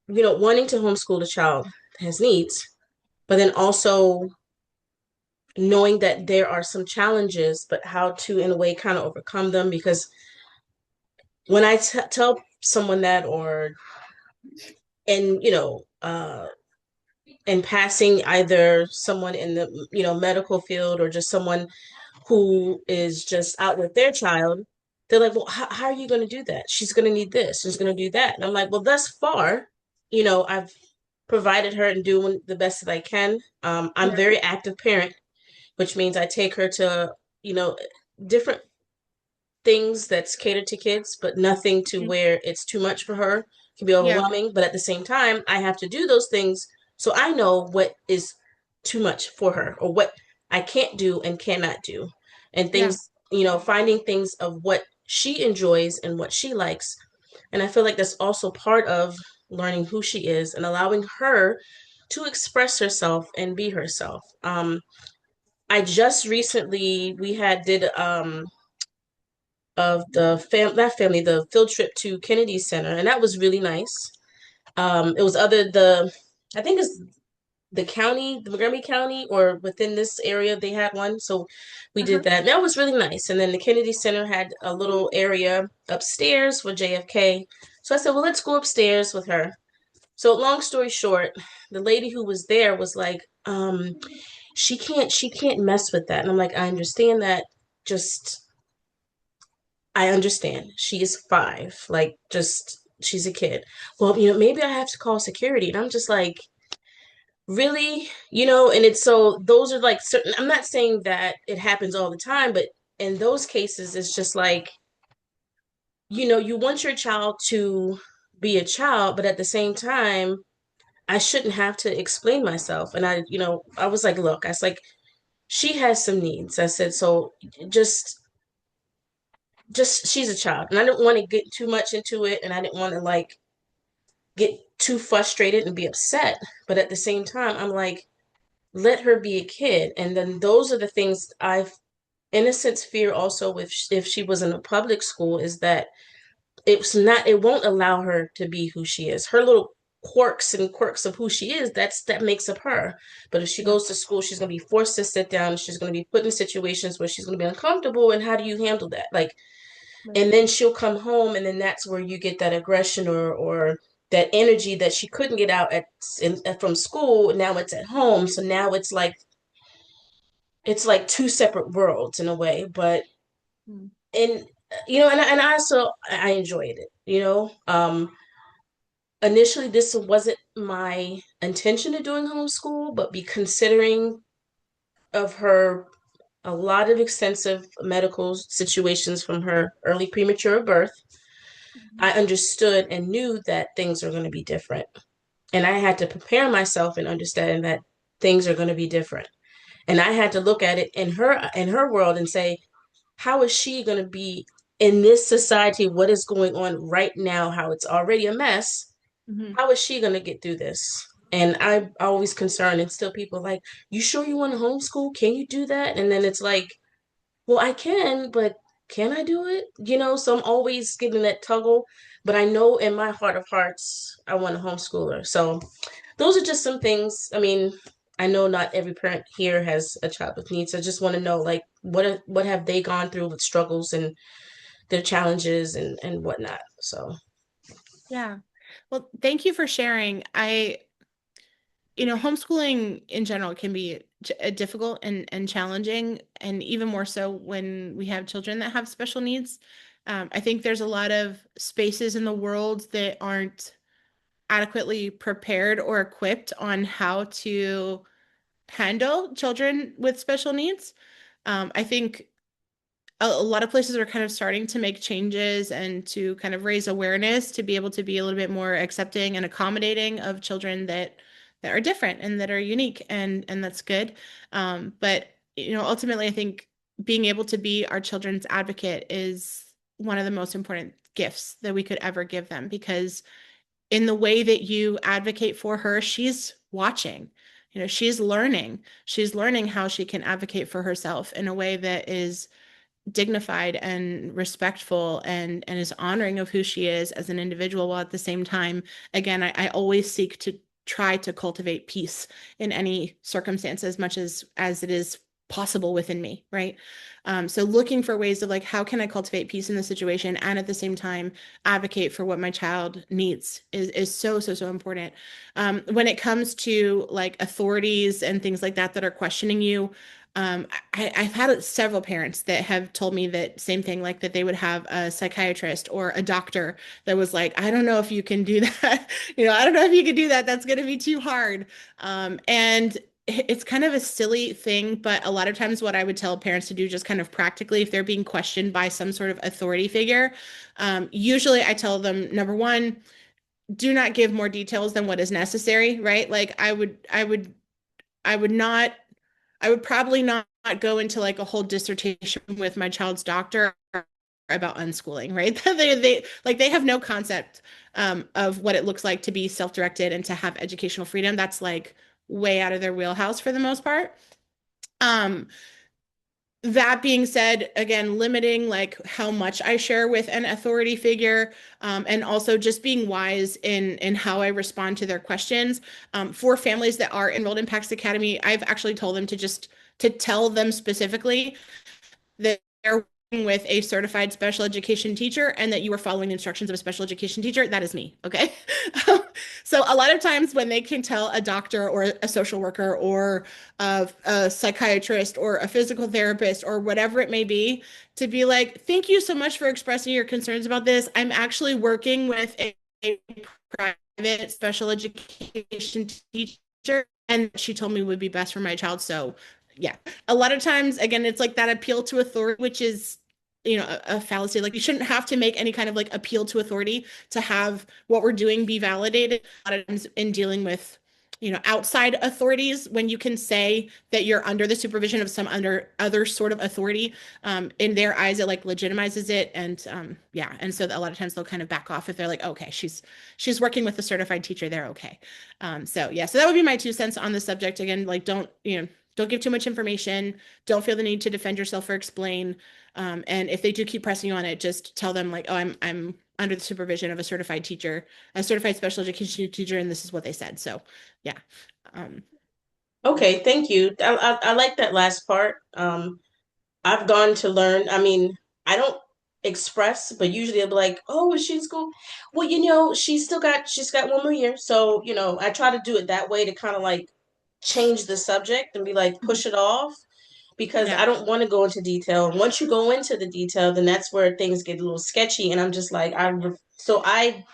wanting to homeschool a child that has needs, but then also knowing that there are some challenges, but how to, in a way, kind of overcome them. Because when I tell someone that, or, and, in passing, either someone in the, medical field, or just someone who is just out with their child, they're like, well, how are you going to do that? She's going to need this, she's going to do that. And I'm like, well, thus far, I've provided her and doing the best that I can. I'm a Yeah. very active parent, which means I take her to, you know, different things that's catered to kids, but nothing to Mhm. where it's too much for her. It can be Yeah. overwhelming, but at the same time, I have to do those things so I know what is too much for her, or what I can't do and cannot do. And Yeah. things, finding things of what she enjoys and what she likes. And I feel like that's also part of learning who she is and allowing her to express herself and be herself. I just recently we had did of the that family, the field trip to Kennedy Center, and that was really nice. It was other the I think it's the county, the Montgomery County, or within this area, they had one. So we did Uh-huh. that. And that was really nice. And then the Kennedy Center had a little area upstairs for JFK. So I said, well, let's go upstairs with her. So long story short, the lady who was there was like, she can't mess with that. And I'm like, I understand that. Just I understand. She is 5. Like, just she's a kid. Well, maybe I have to call security. And I'm just like, really? And it's so those are like certain, I'm not saying that it happens all the time, but in those cases, it's just like, you want your child to be a child, but at the same time, I shouldn't have to explain myself. And I was like, look, I was like, she has some needs. I said, so just she's a child. And I didn't want to get too much into it, and I didn't want to like get too frustrated and be upset. But at the same time, I'm like, let her be a kid. And then those are the things I've, in a sense, fear also with if she was in a public school, is that it won't allow her to be who she is. Her little quirks of who she is, that makes up her. But if she Yeah. goes to school, she's going to be forced to sit down. She's going to be put in situations where she's going to be uncomfortable. And how do you handle that? Like, Right. and then she'll come home, and then that's where you get that aggression, or that energy that she couldn't get out from school. Now it's at home, so now it's like two separate worlds in a way. But Mm. and and I also I enjoyed it. Initially this wasn't my intention of doing homeschool, but be considering of her, a lot of extensive medical situations from her early premature birth, I understood and knew that things are going to be different. And I had to prepare myself and understand that things are going to be different. And I had to look at it in her world and say, how is she going to be in this society? What is going on right now? How it's already a mess. Mhm. How is she going to get through this? And I'm always concerned, and still people like, you sure you want to homeschool? Can you do that? And then it's like, well, I can, but can I do it? So I'm always getting that toggle. But I know in my heart of hearts, I want to homeschool her. So those are just some things. I mean, I know not every parent here has a child with needs. I just want to know, like, what have they gone through with struggles and their challenges and whatnot. So Yeah. Well, thank you for sharing. Homeschooling in general can be difficult and challenging, and even more so when we have children that have special needs. I think there's a lot of spaces in the world that aren't adequately prepared or equipped on how to handle children with special needs. I think a lot of places are kind of starting to make changes and to kind of raise awareness to be able to be a little bit more accepting and accommodating of children that are different and that are unique, and that's good. But ultimately, I think being able to be our children's advocate is one of the most important gifts that we could ever give them, because in the way that you advocate for her, she's watching. She's learning. She's learning how she can advocate for herself in a way that is dignified and respectful, and is honoring of who she is as an individual, while at the same time, again, I always seek to try to cultivate peace in any circumstance as much as it is possible within me, right? So looking for ways of like, how can I cultivate peace in the situation and at the same time advocate for what my child needs is so, so, so important. When it comes to like authorities and things like that are questioning you, I've had several parents that have told me that same thing, like that they would have a psychiatrist or a doctor that was like, I don't know if you can do that. I don't know if you can do that. That's going to be too hard. And it's kind of a silly thing, but a lot of times what I would tell parents to do, just kind of practically, if they're being questioned by some sort of authority figure, usually I tell them, number one, do not give more details than what is necessary, right? Like I would not I would probably not go into like a whole dissertation with my child's doctor about unschooling, right? They have no concept of what it looks like to be self-directed and to have educational freedom. That's like way out of their wheelhouse for the most part. Um, that being said, again, limiting like how much I share with an authority figure, and also just being wise in how I respond to their questions. For families that are enrolled in PAX Academy, I've actually told them to tell them specifically that they're working with a certified special education teacher and that you are following the instructions of a special education teacher. That is me. Okay. So a lot of times when they can tell a doctor or a social worker or a psychiatrist or a physical therapist or whatever it may be, to be like, thank you so much for expressing your concerns about this. I'm actually working with a private special education teacher, and she told me would be best for my child. So yeah, a lot of times, again, it's like that appeal to authority, which is, a fallacy. Like, you shouldn't have to make any kind of like appeal to authority to have what we're doing be validated. A lot of times in dealing with, outside authorities, when you can say that you're under the supervision of some under other sort of authority, in their eyes, it like legitimizes it. And yeah, and so a lot of times they'll kind of back off if they're like, okay, she's working with a certified teacher, they're okay. So yeah, so that would be my 2 cents on the subject. Again, like, don't give too much information. Don't feel the need to defend yourself or explain. And if they do keep pressing you on it, just tell them like, oh, I'm under the supervision of a certified teacher, a certified special education teacher, and this is what they said. So, yeah. Um, Okay, thank you. I like that last part. I've gone to learn. I mean, I don't express, but usually I'll be like, "Oh, is she in school?" Well, she's got 1 more year, so I try to do it that way to kind of like change the subject and be like push it off because yeah, I don't want to go into detail. And once you go into the detail, then that's where things get a little sketchy, and I'm just like so I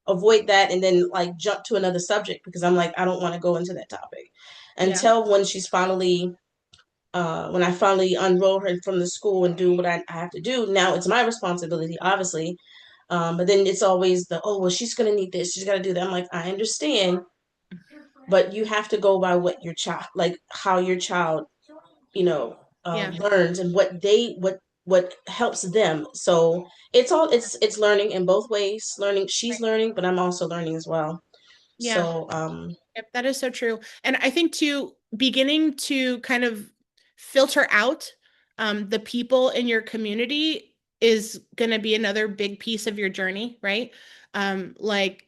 avoid that and then like jump to another subject because I'm like I don't want to go into that topic yeah, until when I finally unroll her from the school and do what I have to do. Now it's my responsibility, obviously. But then it's always oh, well, she's going to need this. She's got to do that. I'm like, I understand, but you have to go by what your child, like how your child, yeah, learns and what helps them. So it's learning in both ways. Learning, she's learning, but I'm also learning as well. yeah. So, Yep, that is so true. And I think too, beginning to kind of filter out the people in your community is going to be another big piece of your journey, right? Like,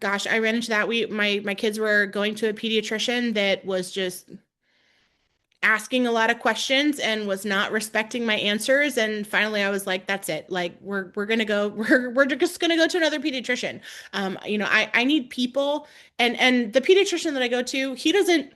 gosh, I ran into that. My kids were going to a pediatrician that was just asking a lot of questions and was not respecting my answers. And finally I was like, that's it. Like, we're gonna go, we're just gonna go to another pediatrician. I need people, and the pediatrician that I go to, he doesn't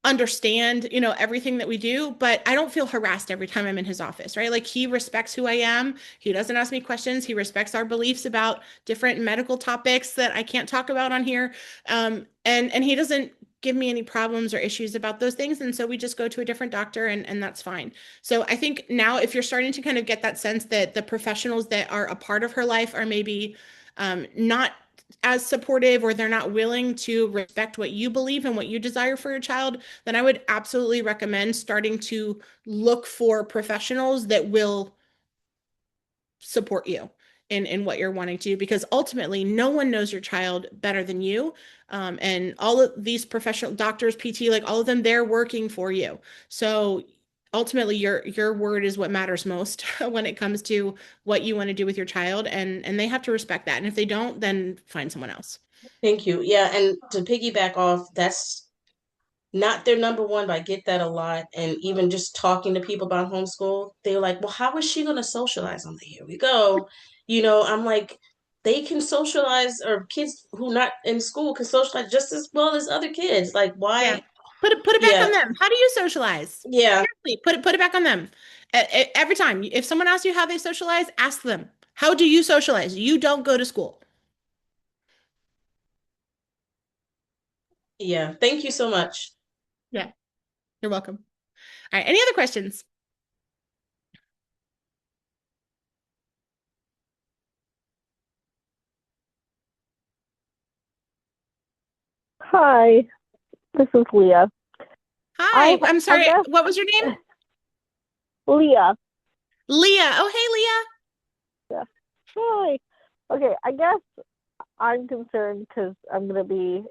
understand, you know, everything that we do, but I don't feel harassed every time I'm in his office, right? Like he respects who I am. He doesn't ask me questions. He respects our beliefs about different medical topics that I can't talk about on here. And he doesn't give me any problems or issues about those things. And so we just go to a different doctor and that's fine. So I think now if you're starting to kind of get that sense that the professionals that are a part of her life are maybe not as supportive or they're not willing to respect what you believe and what you desire for your child, then I would absolutely recommend starting to look for professionals that will support you in what you're wanting to do because ultimately no one knows your child better than you. And all of these professional doctors, PT, like all of them, they're working for you. So ultimately your word is what matters most when it comes to what you want to do with your child and they have to respect that. And if they don't, then find someone else. Thank you. Yeah, and to piggyback off, that's not their number one, but I get that a lot. And even just talking to people about homeschool, they're like, well, how is she going to socialize? I'm like, here we go. I'm like, they can socialize, or kids who not in school can socialize just as well as other kids. Like, Yeah. why? Put it back on Yeah, them. How do you socialize? yeah, Seriously, put it back on them. Every time, if someone asks you how they socialize, ask them, how do you socialize? You don't go to school. yeah. Thank you so much. Yeah, you're welcome. All right, any other questions? Hi, this is Leah. Hi, I'm I sorry, guess what was your name? Leah. Leah. Oh, hey, Yeah. Hi. Okay, I guess I'm concerned because I'm going to be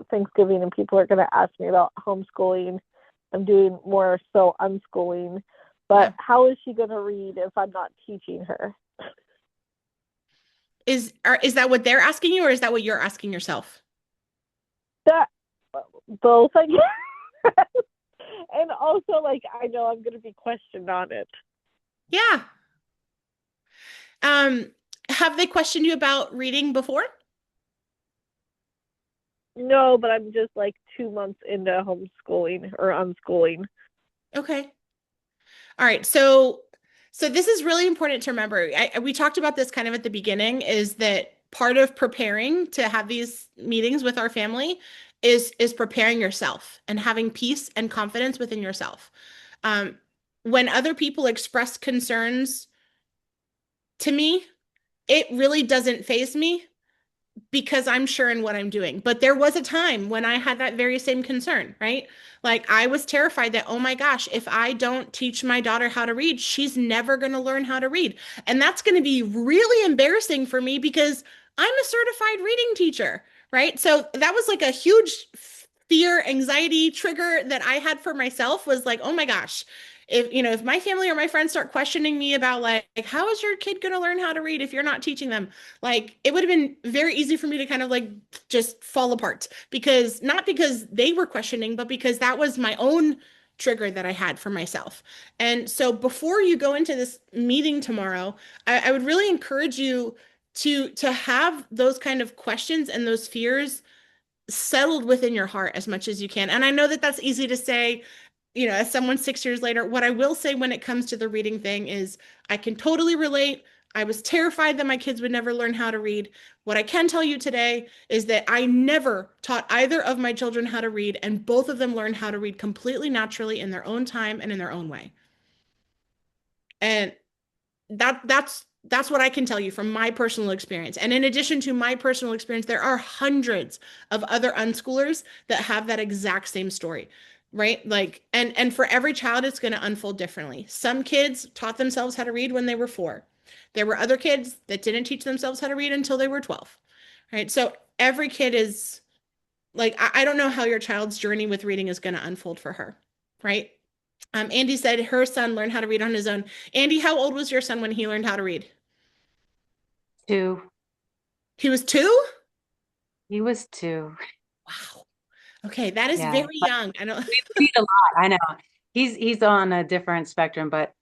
Thanksgiving and people are going to ask me about homeschooling. I'm doing more so unschooling, but Leah. how is she going to read if I'm not teaching her? Is that what they're asking you, or is that what you're asking yourself? That both, I guess. And also, like, I know I'm going to be questioned on it. Yeah. Um, have they questioned you about reading before? No, but I'm just like 2 months into homeschooling or unschooling. Okay. All right. So this is really important to remember. We talked about this kind of at the beginning, is that part of preparing to have these meetings with our family is preparing yourself and having peace and confidence within yourself. Um, when other people express concerns to me, it really doesn't faze me because I'm sure in what I'm doing. But there was a time when I had that very same concern, right? Like I was terrified that, oh my gosh, if I don't teach my daughter how to read, she's never going to learn how to read. And that's going to be really embarrassing for me because I'm a certified reading teacher, right? So that was like a huge fear, anxiety trigger that I had for myself was like, oh my gosh, if my family or my friends start questioning me about like how is your kid going to learn how to read if you're not teaching them, like it would have been very easy for me to kind of like just fall apart because not because they were questioning, but because that was my own trigger that I had for myself. And so before you go into this meeting tomorrow, I would really encourage you to have those kind of questions and those fears settled within your heart as much as you can. And I know that that's easy to say, as someone 6 years later. What I will say when it comes to the reading thing is I can totally relate. I was terrified that my kids would never learn how to read. What I can tell you today is that I never taught either of my children how to read, and both of them learned how to read completely naturally in their own time and in their own way. And that's what I can tell you from my personal experience. And in addition to my personal experience, there are hundreds of other unschoolers that have that exact same story, right? Like, and for every child, it's going to unfold differently. Some kids taught themselves how to read when they were 4. There were other kids that didn't teach themselves how to read until they were 12, right? So every kid is like, I don't know how your child's journey with reading is going to unfold for her, right? Andy said her son learned how to read on his own. Andy, how old was your son when he learned how to read? 2. He was 2? He was 2. Wow. Okay, that is Yeah. very young. I don't. We read a lot. I know. He's on a different spectrum, but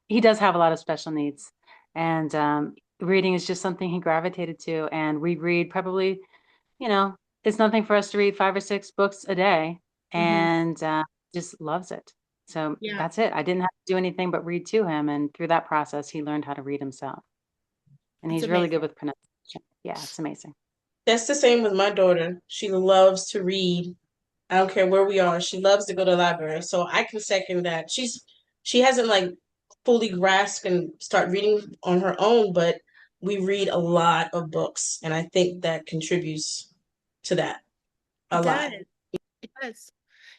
he does have a lot of special needs. And reading is just something he gravitated to. And we read probably, it's nothing for us to read 5 or 6 books a day. Hmm. and just loves it. So Yeah, that's it. I didn't have to do anything but read to him. And through that process, he learned how to read himself. And it's he's really good amazing. with pronunciation. Yeah, it's amazing. That's the same with my daughter. She loves to read. I don't care where we are. She loves to go to the library. So I can second that. She hasn't like fully grasped and start reading on her own, but we read a lot of books, and I think that contributes to that a It lot. does. It does.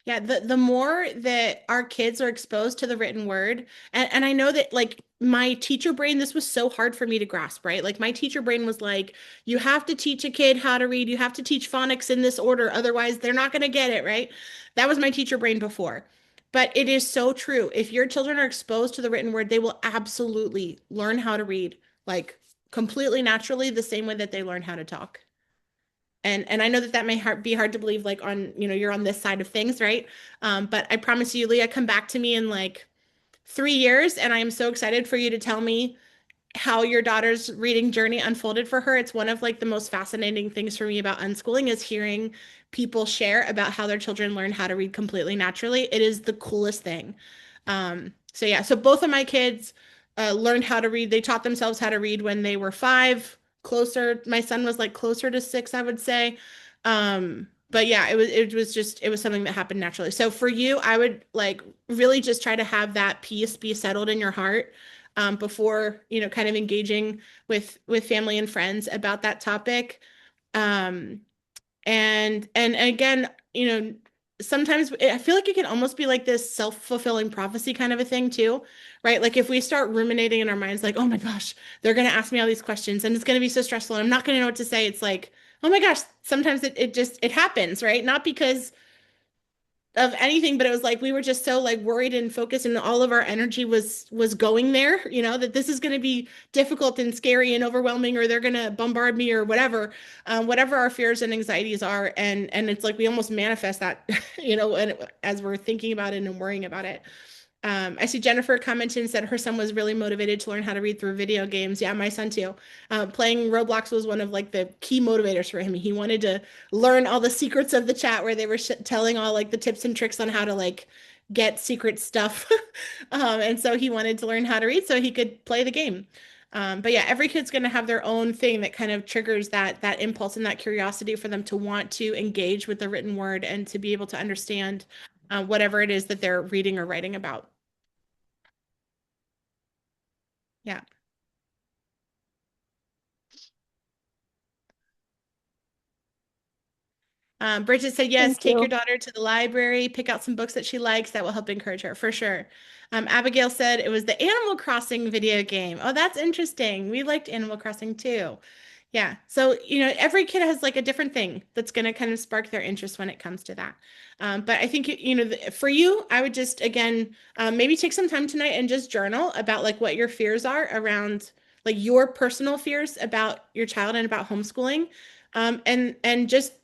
Yeah, the more that our kids are exposed to the written word, and I know that like my teacher brain, this was so hard for me to grasp, right? Like my teacher brain was like, you have to teach a kid how to read, you have to teach phonics in this order, otherwise they're not going to get it, right? That was my teacher brain before. But it is so true. If your children are exposed to the written word, they will absolutely learn how to read, like completely naturally, the same way that they learn how to talk. And I know that that may be hard to believe, like on, you're on this side of things, right? But I promise you, Leah, come back to me in like 3 years, and I am so excited for you to tell me how your daughter's reading journey unfolded for her. It's one of like the most fascinating things for me about unschooling is hearing people share about how their children learn how to read completely naturally. It is the coolest thing. So yeah, so both of my kids learned how to read. They taught themselves how to read when they were 5, closer. My son was like closer to 6, I would say. But yeah, it was something that happened naturally. So for you, I would like really just try to have that peace be settled in your heart before kind of engaging with family and friends about that topic. Um, and again, sometimes I feel like it can almost be like this self-fulfilling prophecy kind of a thing too, right? Like if we start ruminating in our minds, like, oh my gosh, they're gonna ask me all these questions and it's gonna be so stressful and I'm not gonna know what to say. It's like, oh my gosh, sometimes it just it happens, right? Not because of anything, but it was like we were just so like worried and focused and all of our energy was going there, that this is going to be difficult and scary and overwhelming, or they're going to bombard me or whatever our fears and anxieties are. And it's like we almost manifest that, and as we're thinking about it and worrying about it. I see Jennifer commented and said her son was really motivated to learn how to read through video games. Yeah, my son too. Playing Roblox was one of like the key motivators for him. He wanted to learn all the secrets of the chat where they were telling all like the tips and tricks on how to like get secret stuff. And so he wanted to learn how to read so he could play the game. But yeah, every kid's going to have their own thing that kind of triggers that impulse and that curiosity for them to want to engage with the written word and to be able to understand whatever it is that they're reading or writing about. Yeah. Bridget said, yes, Thank take your you. daughter to the library, pick out some books that she likes. That will help encourage her for sure. Abigail said it was the Animal Crossing video game. Oh, that's interesting. We liked Animal Crossing too. Yeah. So, every kid has like a different thing that's going to kind of spark their interest when it comes to that. But I think, for you, I would just, again, maybe take some time tonight and just journal about like what your fears are around like your personal fears about your child and about homeschooling. And just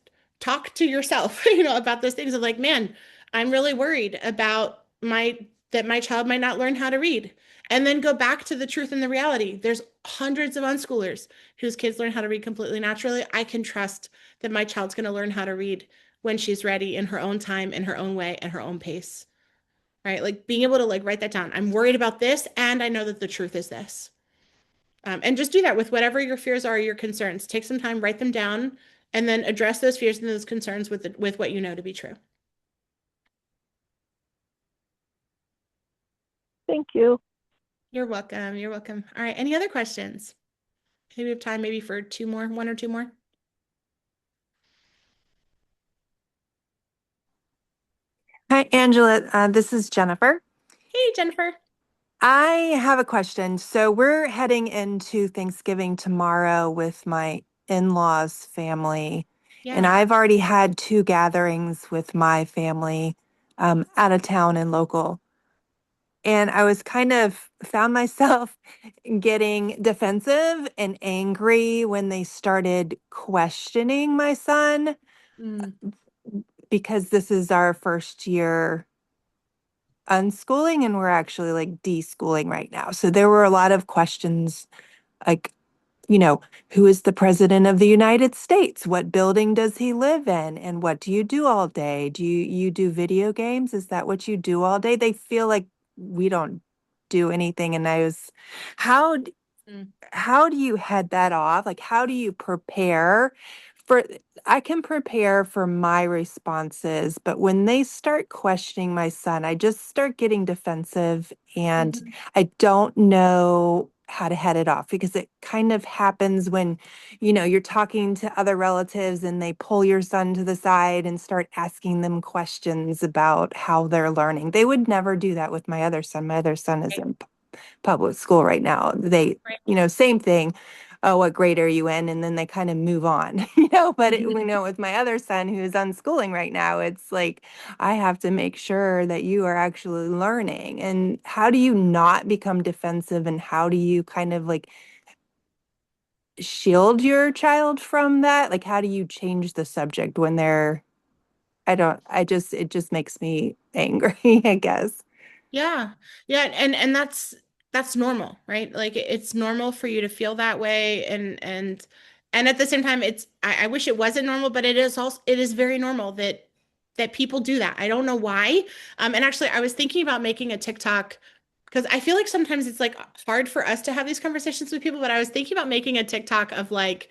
talk to yourself, about those things of like, man, I'm really worried about that my child might not learn how to read. And then go back to the truth and the reality. There's hundreds of unschoolers whose kids learn how to read completely naturally. I can trust that my child's going to learn how to read when she's ready in her own time, in her own way, and her own pace. Right? Like being able to like write that down. I'm worried about this, and I know that the truth is this. And just do that with whatever your fears are, your concerns. Take some time, write them down, and then address those fears and those concerns with what you know to be true. Thank you. You're welcome. You're welcome. All right. Any other questions? Maybe we have time maybe for two more, one or two more. Hi, Angela. This is Jennifer. Hey, Jennifer. I have a question. So we're heading into Thanksgiving tomorrow with my in-laws' family, and Yeah. I've already had two gatherings with my family out of town and local. And I was kind of found myself getting defensive and angry when they started questioning my son Mm, because this is our first year unschooling and we're actually like deschooling right now. So there were a lot of questions like you know, who is the president of the United States? What building does he live in? And what do you do all day? Do you do video games? Is that what you do all day? They feel like we don't do anything. And I was, how Mm. how do you head that off? Like, how do you prepare for, I can prepare for my responses, but when they start questioning my son, I just start getting defensive and Mhm. I don't know how to head it off because it kind of happens when, you're talking to other relatives and they pull your son to the side and start asking them questions about how they're learning. They would never do that with my other son. My other son is Right. in public school right now. They, Right. same thing. Oh, what grade are you in? And then they kind of move on, but with my other son who's unschooling right now, it's like, I have to make sure that you are actually learning. And how do you not become defensive? And how do you kind of like shield your child from that? Like, how do you change the subject when they're, it just makes me angry, I guess. Yeah. Yeah, and that's normal, right? Like it's normal for you to feel that way and at the same time I wish it wasn't normal, but it is very normal that people do that. I don't know why. And actually I was thinking about making a TikTok because I feel like sometimes it's like hard for us to have these conversations with people, but I was thinking about making a TikTok of like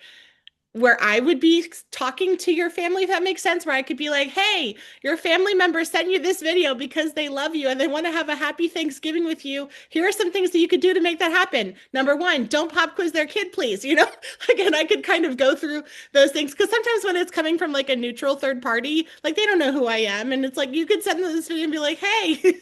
where I would be talking to your family, if that makes sense, where I could be like, hey, your family member sent you this video because they love you and they want to have a happy Thanksgiving with you. Here are some things that you could do to make that happen. Number one, don't pop quiz their kid, please. Like, and I could kind of go through those things because sometimes when it's coming from like a neutral third party, like they don't know who I am. And it's like, you could send them this video and be like, hey,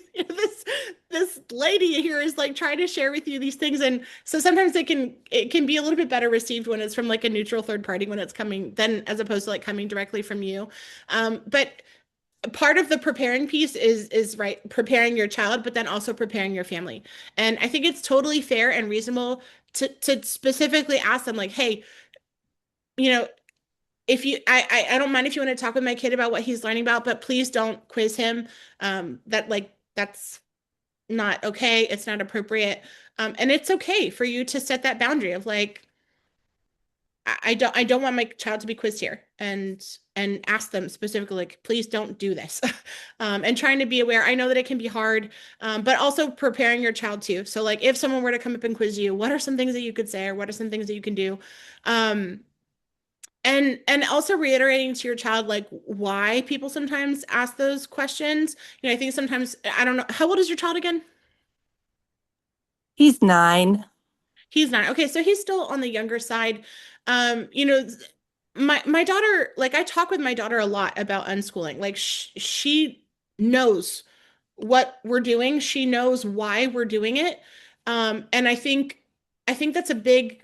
this lady here is like trying to share with you these things. And so sometimes it can be a little bit better received when it's from like a neutral third party when it's coming then as opposed to like coming directly from you. But part of the preparing piece is right preparing your child, but then also preparing your family. And I think it's totally fair and reasonable to specifically ask them like, hey, you know, if you I don't mind if you want to talk with my kid about what he's learning about, but please don't quiz him. That's not okay. It's not appropriate. And it's okay for you to set that boundary of like, I don't want my child to be quizzed here and ask them specifically, like, please don't do this. And trying to be aware. I know that it can be hard, but also preparing your child too. So like if someone were to come up and quiz you, what are some things that you could say or what are some things that you can do? Um, and also reiterating to your child like why people sometimes ask those questions. I think sometimes I don't know. How old is your child again? He's 9. He's not. Okay, so he's still on the younger side. Um, you know, my daughter, like I talk with my daughter a lot about unschooling. Like she knows what we're doing. She knows why we're doing it. And I think that's a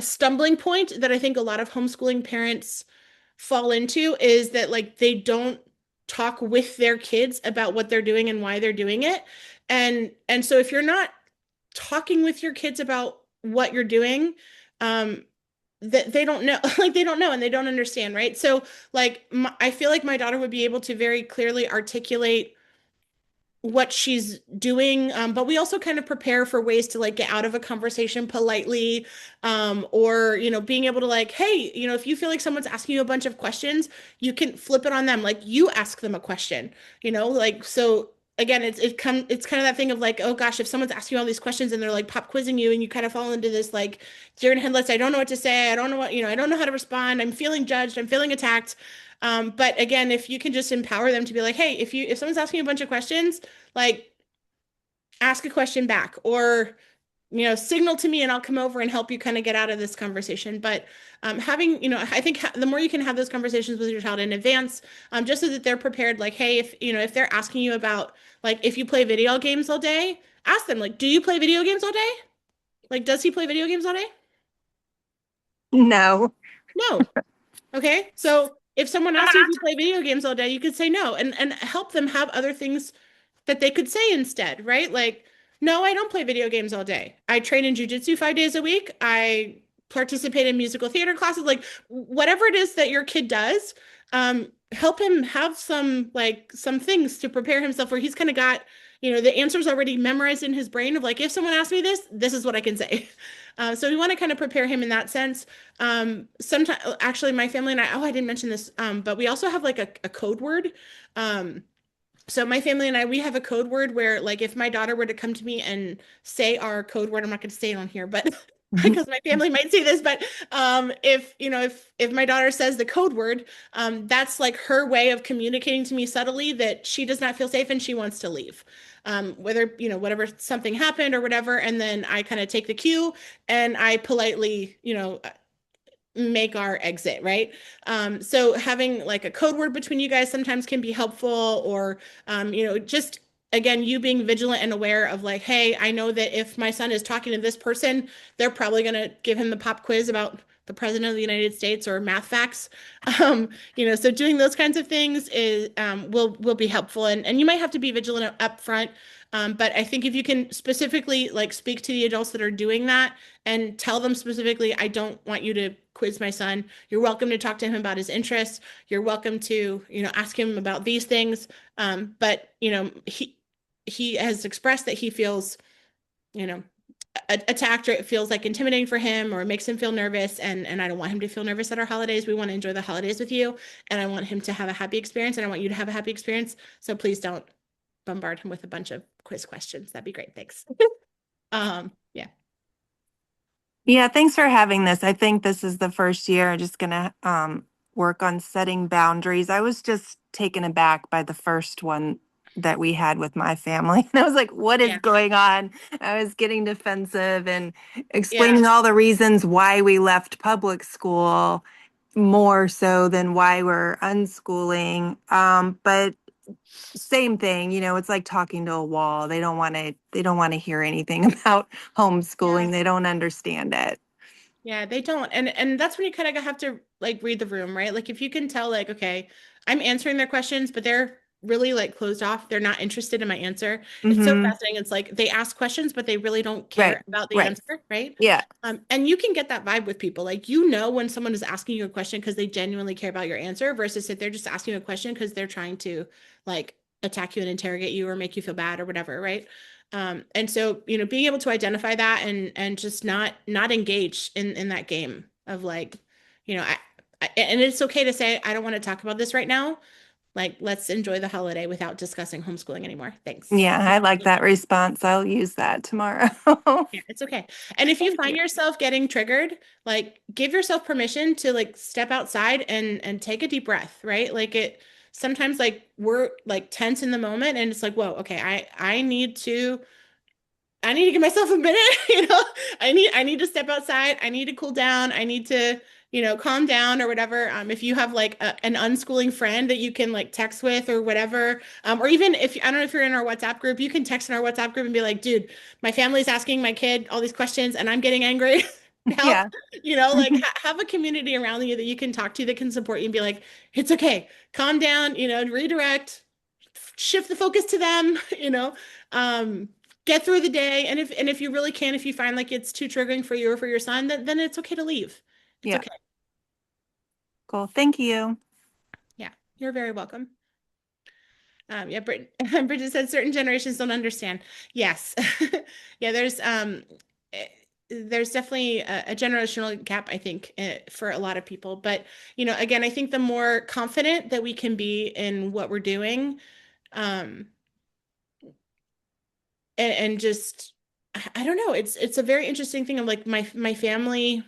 stumbling point that I think a lot of homeschooling parents fall into is that like they don't talk with their kids about what they're doing and why they're doing it. And so if you're not talking with your kids about what you're doing, um, that they don't know, like they don't know and they don't understand, right? So like I feel like my daughter would be able to very clearly articulate what she's doing, but we also kind of prepare for ways to like get out of a conversation politely, or being able to like, hey, if you feel like someone's asking you a bunch of questions, you can flip it on them, like you ask them a question, like so. Again, it's kind of that thing of like, oh gosh, if someone's asking you all these questions and they're like pop quizzing you and you kind of fall into this like deer in headlights, I don't know what to say, I don't know what, I don't know how to respond, I'm feeling judged, I'm feeling attacked. But again, if you can just empower them to be like, hey, if someone's asking you a bunch of questions, like ask a question back or signal to me and I'll come over and help you kind of get out of this conversation. But having, I think the more you can have those conversations with your child in advance, just so that they're prepared, like, hey, if they're asking you about like if you play video games all day, ask them like, do you play video games all day? Like, does he play video games all day? No. No. Okay. So if someone asks you if you play video games all day, you could say no and help them have other things that they could say instead, right? Like, no, I don't play video games all day. I train in jujitsu 5 days a week. I participate in musical theater classes, like whatever it is that your kid does, help him have some things to prepare himself where he's kind of got, the answer's already memorized in his brain of like, if someone asks me this, this is what I can say. So we want to kind of prepare him in that sense. Sometimes, actually, my family and I didn't mention this, but we also have like a code word. So my family and I, we have a code word where like if my daughter were to come to me and say our code word, I'm not going to say it on here, but because my family might see this, but if my daughter says the code word, that's like her way of communicating to me subtly that she does not feel safe and she wants to leave. Whether, whatever something happened or whatever, and then I kind of take the cue and I politely, make our exit, right? So having like a code word between you guys sometimes can be helpful, or just again, you being vigilant and aware of like, hey, I know that if my son is talking to this person, they're probably gonna give him the pop quiz about the president of the United States or math facts. So doing those kinds of things is will be helpful, and you might have to be vigilant up front. But I think if you can specifically like speak to the adults that are doing that and tell them specifically, I don't want you to quiz my son. You're welcome to talk to him about his interests. You're welcome to, ask him about these things. But he has expressed that he feels, you know, attacked, or it feels like intimidating for him, or it makes him feel nervous. And I don't want him to feel nervous at our holidays. We want to enjoy the holidays with you, and I want him to have a happy experience, and I want you to have a happy experience. So please don't bombard him with a bunch of quiz questions. That'd be great. Thanks. Yeah. Yeah, thanks for having this. I think this is the first year I'm just gonna work on setting boundaries. I was just taken aback by the first one that we had with my family. And I was like, what is Yeah. going on? I was getting defensive and Yeah. explaining all the reasons why we left public school more so than why we're unschooling. But same thing, it's like talking to a wall. They don't want to hear anything about Yeah. homeschooling. They don't understand it. Yeah, they don't. And that's when you kind of have to like read the room, right? Like if you can tell like, okay, I'm answering their questions, but they're really like closed off. They're not interested in my answer. It's so Mm-hmm. fascinating. It's like they ask questions, but they really don't Right. care about the Right. answer, right? Yeah. And you can get that vibe with people. Like when someone is asking you a question because they genuinely care about your answer versus if they're just asking you a question because they're trying to like attack you and interrogate you or make you feel bad or whatever, right? And so, being able to identify that and just not engage in that game of like, and it's okay to say, I don't want to talk about this right now. Like, let's enjoy the holiday without discussing homeschooling anymore. Thanks. Yeah, I like that response. I'll use that tomorrow. Yeah, it's okay. And if you Thank you. find yourself getting triggered, like give yourself permission to like step outside and take a deep breath, right? Like sometimes like we're like tense in the moment and it's like, whoa, okay, I need to give myself a minute, I need to step outside. I need to cool down. I need to, calm down or whatever. If you have like an unschooling friend that you can like text with or whatever, or even if I don't know if you're in our WhatsApp group, you can text in our WhatsApp group and be like, dude, my family's asking my kid all these questions and I'm getting angry. Help, Yeah. like have a community around you that you can talk to that can support you and be like, it's okay, calm down, redirect, shift the focus to them, um, get through the day. And if you really can, if you find like it's too triggering for you or for your son, then it's okay to leave. It's Yeah. okay. Cool. Thank you. Yeah, you're very welcome. Yeah, Bridget said certain generations don't understand. Yes. Yeah, there's definitely a generational gap, I think, for a lot of people. But, again, I think the more confident that we can be in what we're doing, um, and just I don't know, it's a very interesting thing of like my family.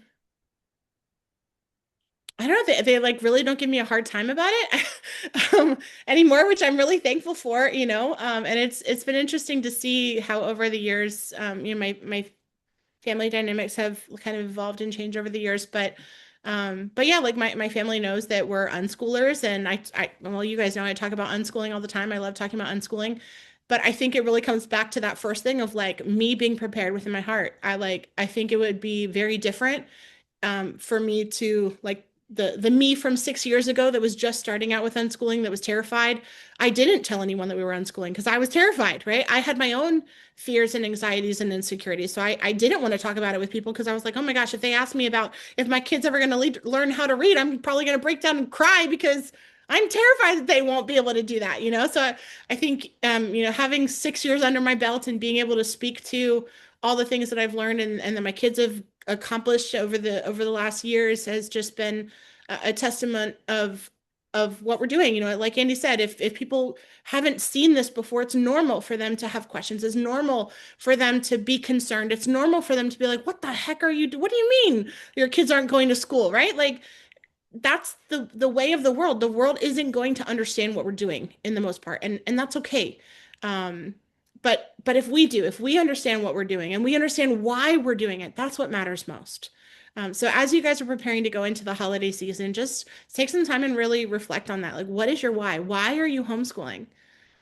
I don't know, they like really don't give me a hard time about it anymore, which I'm really thankful for, and it's been interesting to see how over the years, my family dynamics have kind of evolved and changed over the years. But yeah, like my family knows that we're unschoolers, and well, you guys know I talk about unschooling all the time. I love talking about unschooling. But I think it really comes back to that first thing of like me being prepared within my heart. I think it would be very different for me to like the me from 6 years ago that was just starting out with unschooling, that was terrified. I didn't tell anyone that we were unschooling because I was terrified, right? I had my own fears and anxieties and insecurities. So I didn't want to talk about it with people because I was like, oh my gosh, if they ask me about if my kid's ever going to learn how to read, I'm probably going to break down and cry because I'm terrified that they won't be able to do that, you know? So I think, having 6 years under my belt and being able to speak to all the things that I've learned and that my kids have accomplished over the last years has just been a testament of what we're doing. You know, like Andy said, if people haven't seen this before, it's normal for them to have questions. It's normal for them to be concerned. It's normal for them to be like, what the heck are you what do you mean your kids aren't going to school, right? Like that's the way of the world. The world isn't going to understand what we're doing in the most part, and that's okay. Um, but if we do, if we understand what we're doing and we understand why we're doing it, that's what matters most. So as you guys are preparing to go into the holiday season, just take some time and really reflect on that. Like, what is your why? Why are you homeschooling?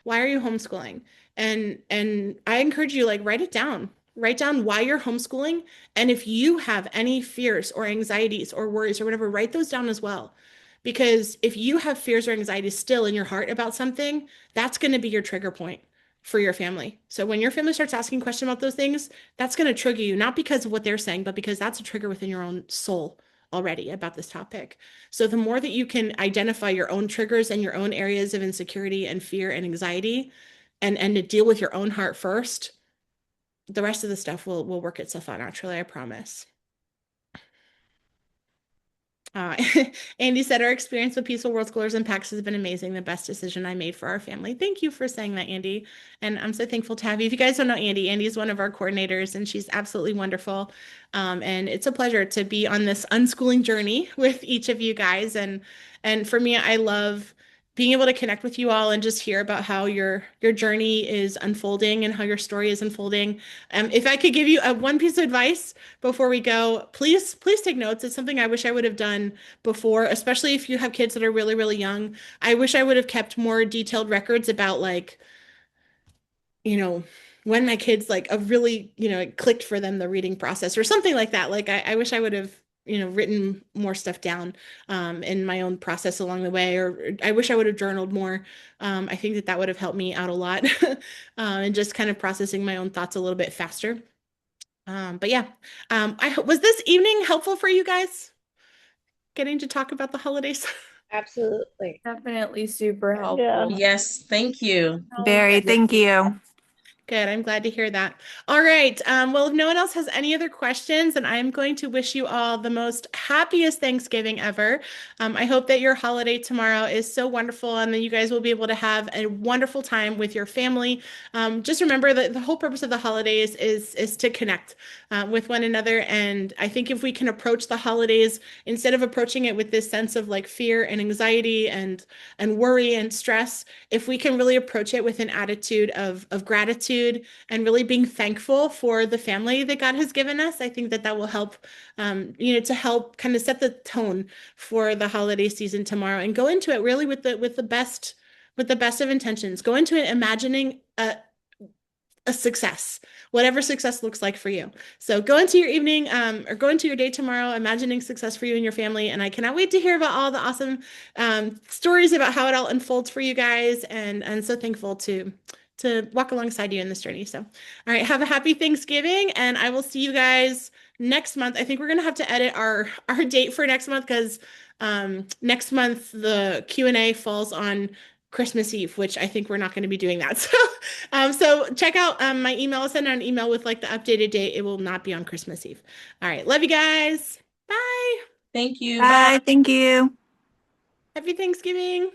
Why are you homeschooling? And I encourage you, like, write it down. Write down why you're homeschooling. And if you have any fears or anxieties or worries or whatever, write those down as well. Because if you have fears or anxieties still in your heart about something, that's going to be your trigger point for your family. So when your family starts asking questions about those things, that's going to trigger you, not because of what they're saying, but because that's a trigger within your own soul already about this topic. So the more that you can identify your own triggers and your own areas of insecurity and fear and anxiety and to deal with your own heart first, the rest of the stuff will work itself out naturally, I promise. Uh, Andy said, our experience with Peaceful World Schoolers and PAX has been amazing. The best decision I made for our family. Thank you for saying that, Andy. And I'm so thankful to have you. If you guys don't know Andy, Andy is one of our coordinators and she's absolutely wonderful. And it's a pleasure to be on this unschooling journey with each of you guys. And for me, I love being able to connect with you all and just hear about how your journey is unfolding and how your story is unfolding. If I could give you one piece of advice before we go, please take notes. It's something I wish I would have done before, especially if you have kids that are really, really young. I wish I would have kept more detailed records about like, you know, when my kids like a really, it clicked for them, the reading process or something like that. Like I wish I would have, written more stuff down in my own process along the way, or I wish I would have journaled more. I think that would have helped me out a lot and just kind of processing my own thoughts a little bit faster. But yeah, was this evening helpful for you guys? Getting to talk about the holidays. Absolutely. Definitely super Yeah. helpful. Yes, thank you. Very, thank you. Good. I'm glad to hear that. All right. Well, if no one else has any other questions, then I'm going to wish you all the most happiest Thanksgiving ever. I hope that your holiday tomorrow is so wonderful and that you guys will be able to have a wonderful time with your family. Just remember that the whole purpose of the holidays is to connect with one another. And I think if we can approach the holidays instead of approaching it with this sense of like fear and anxiety and worry and stress, if we can really approach it with an attitude of gratitude and really being thankful for the family that God has given us, I think that will help, to help kind of set the tone for the holiday season tomorrow and go into it really with the best of intentions. Go into it imagining a success, whatever success looks like for you. So go into your evening or go into your day tomorrow, imagining success for you and your family. And I cannot wait to hear about all the awesome stories about how it all unfolds for you guys. And I'm so thankful to walk alongside you in this journey. So, all right, have a happy Thanksgiving, and I will see you guys next month. I think we're gonna have to edit our date for next month because next month the Q&A falls on Christmas Eve, which I think we're not going to be doing that. So check out my email. I'll send out an email with like the updated date. It will not be on Christmas Eve. All right, love you guys. Bye. Thank you. Bye, thank you. Happy Thanksgiving.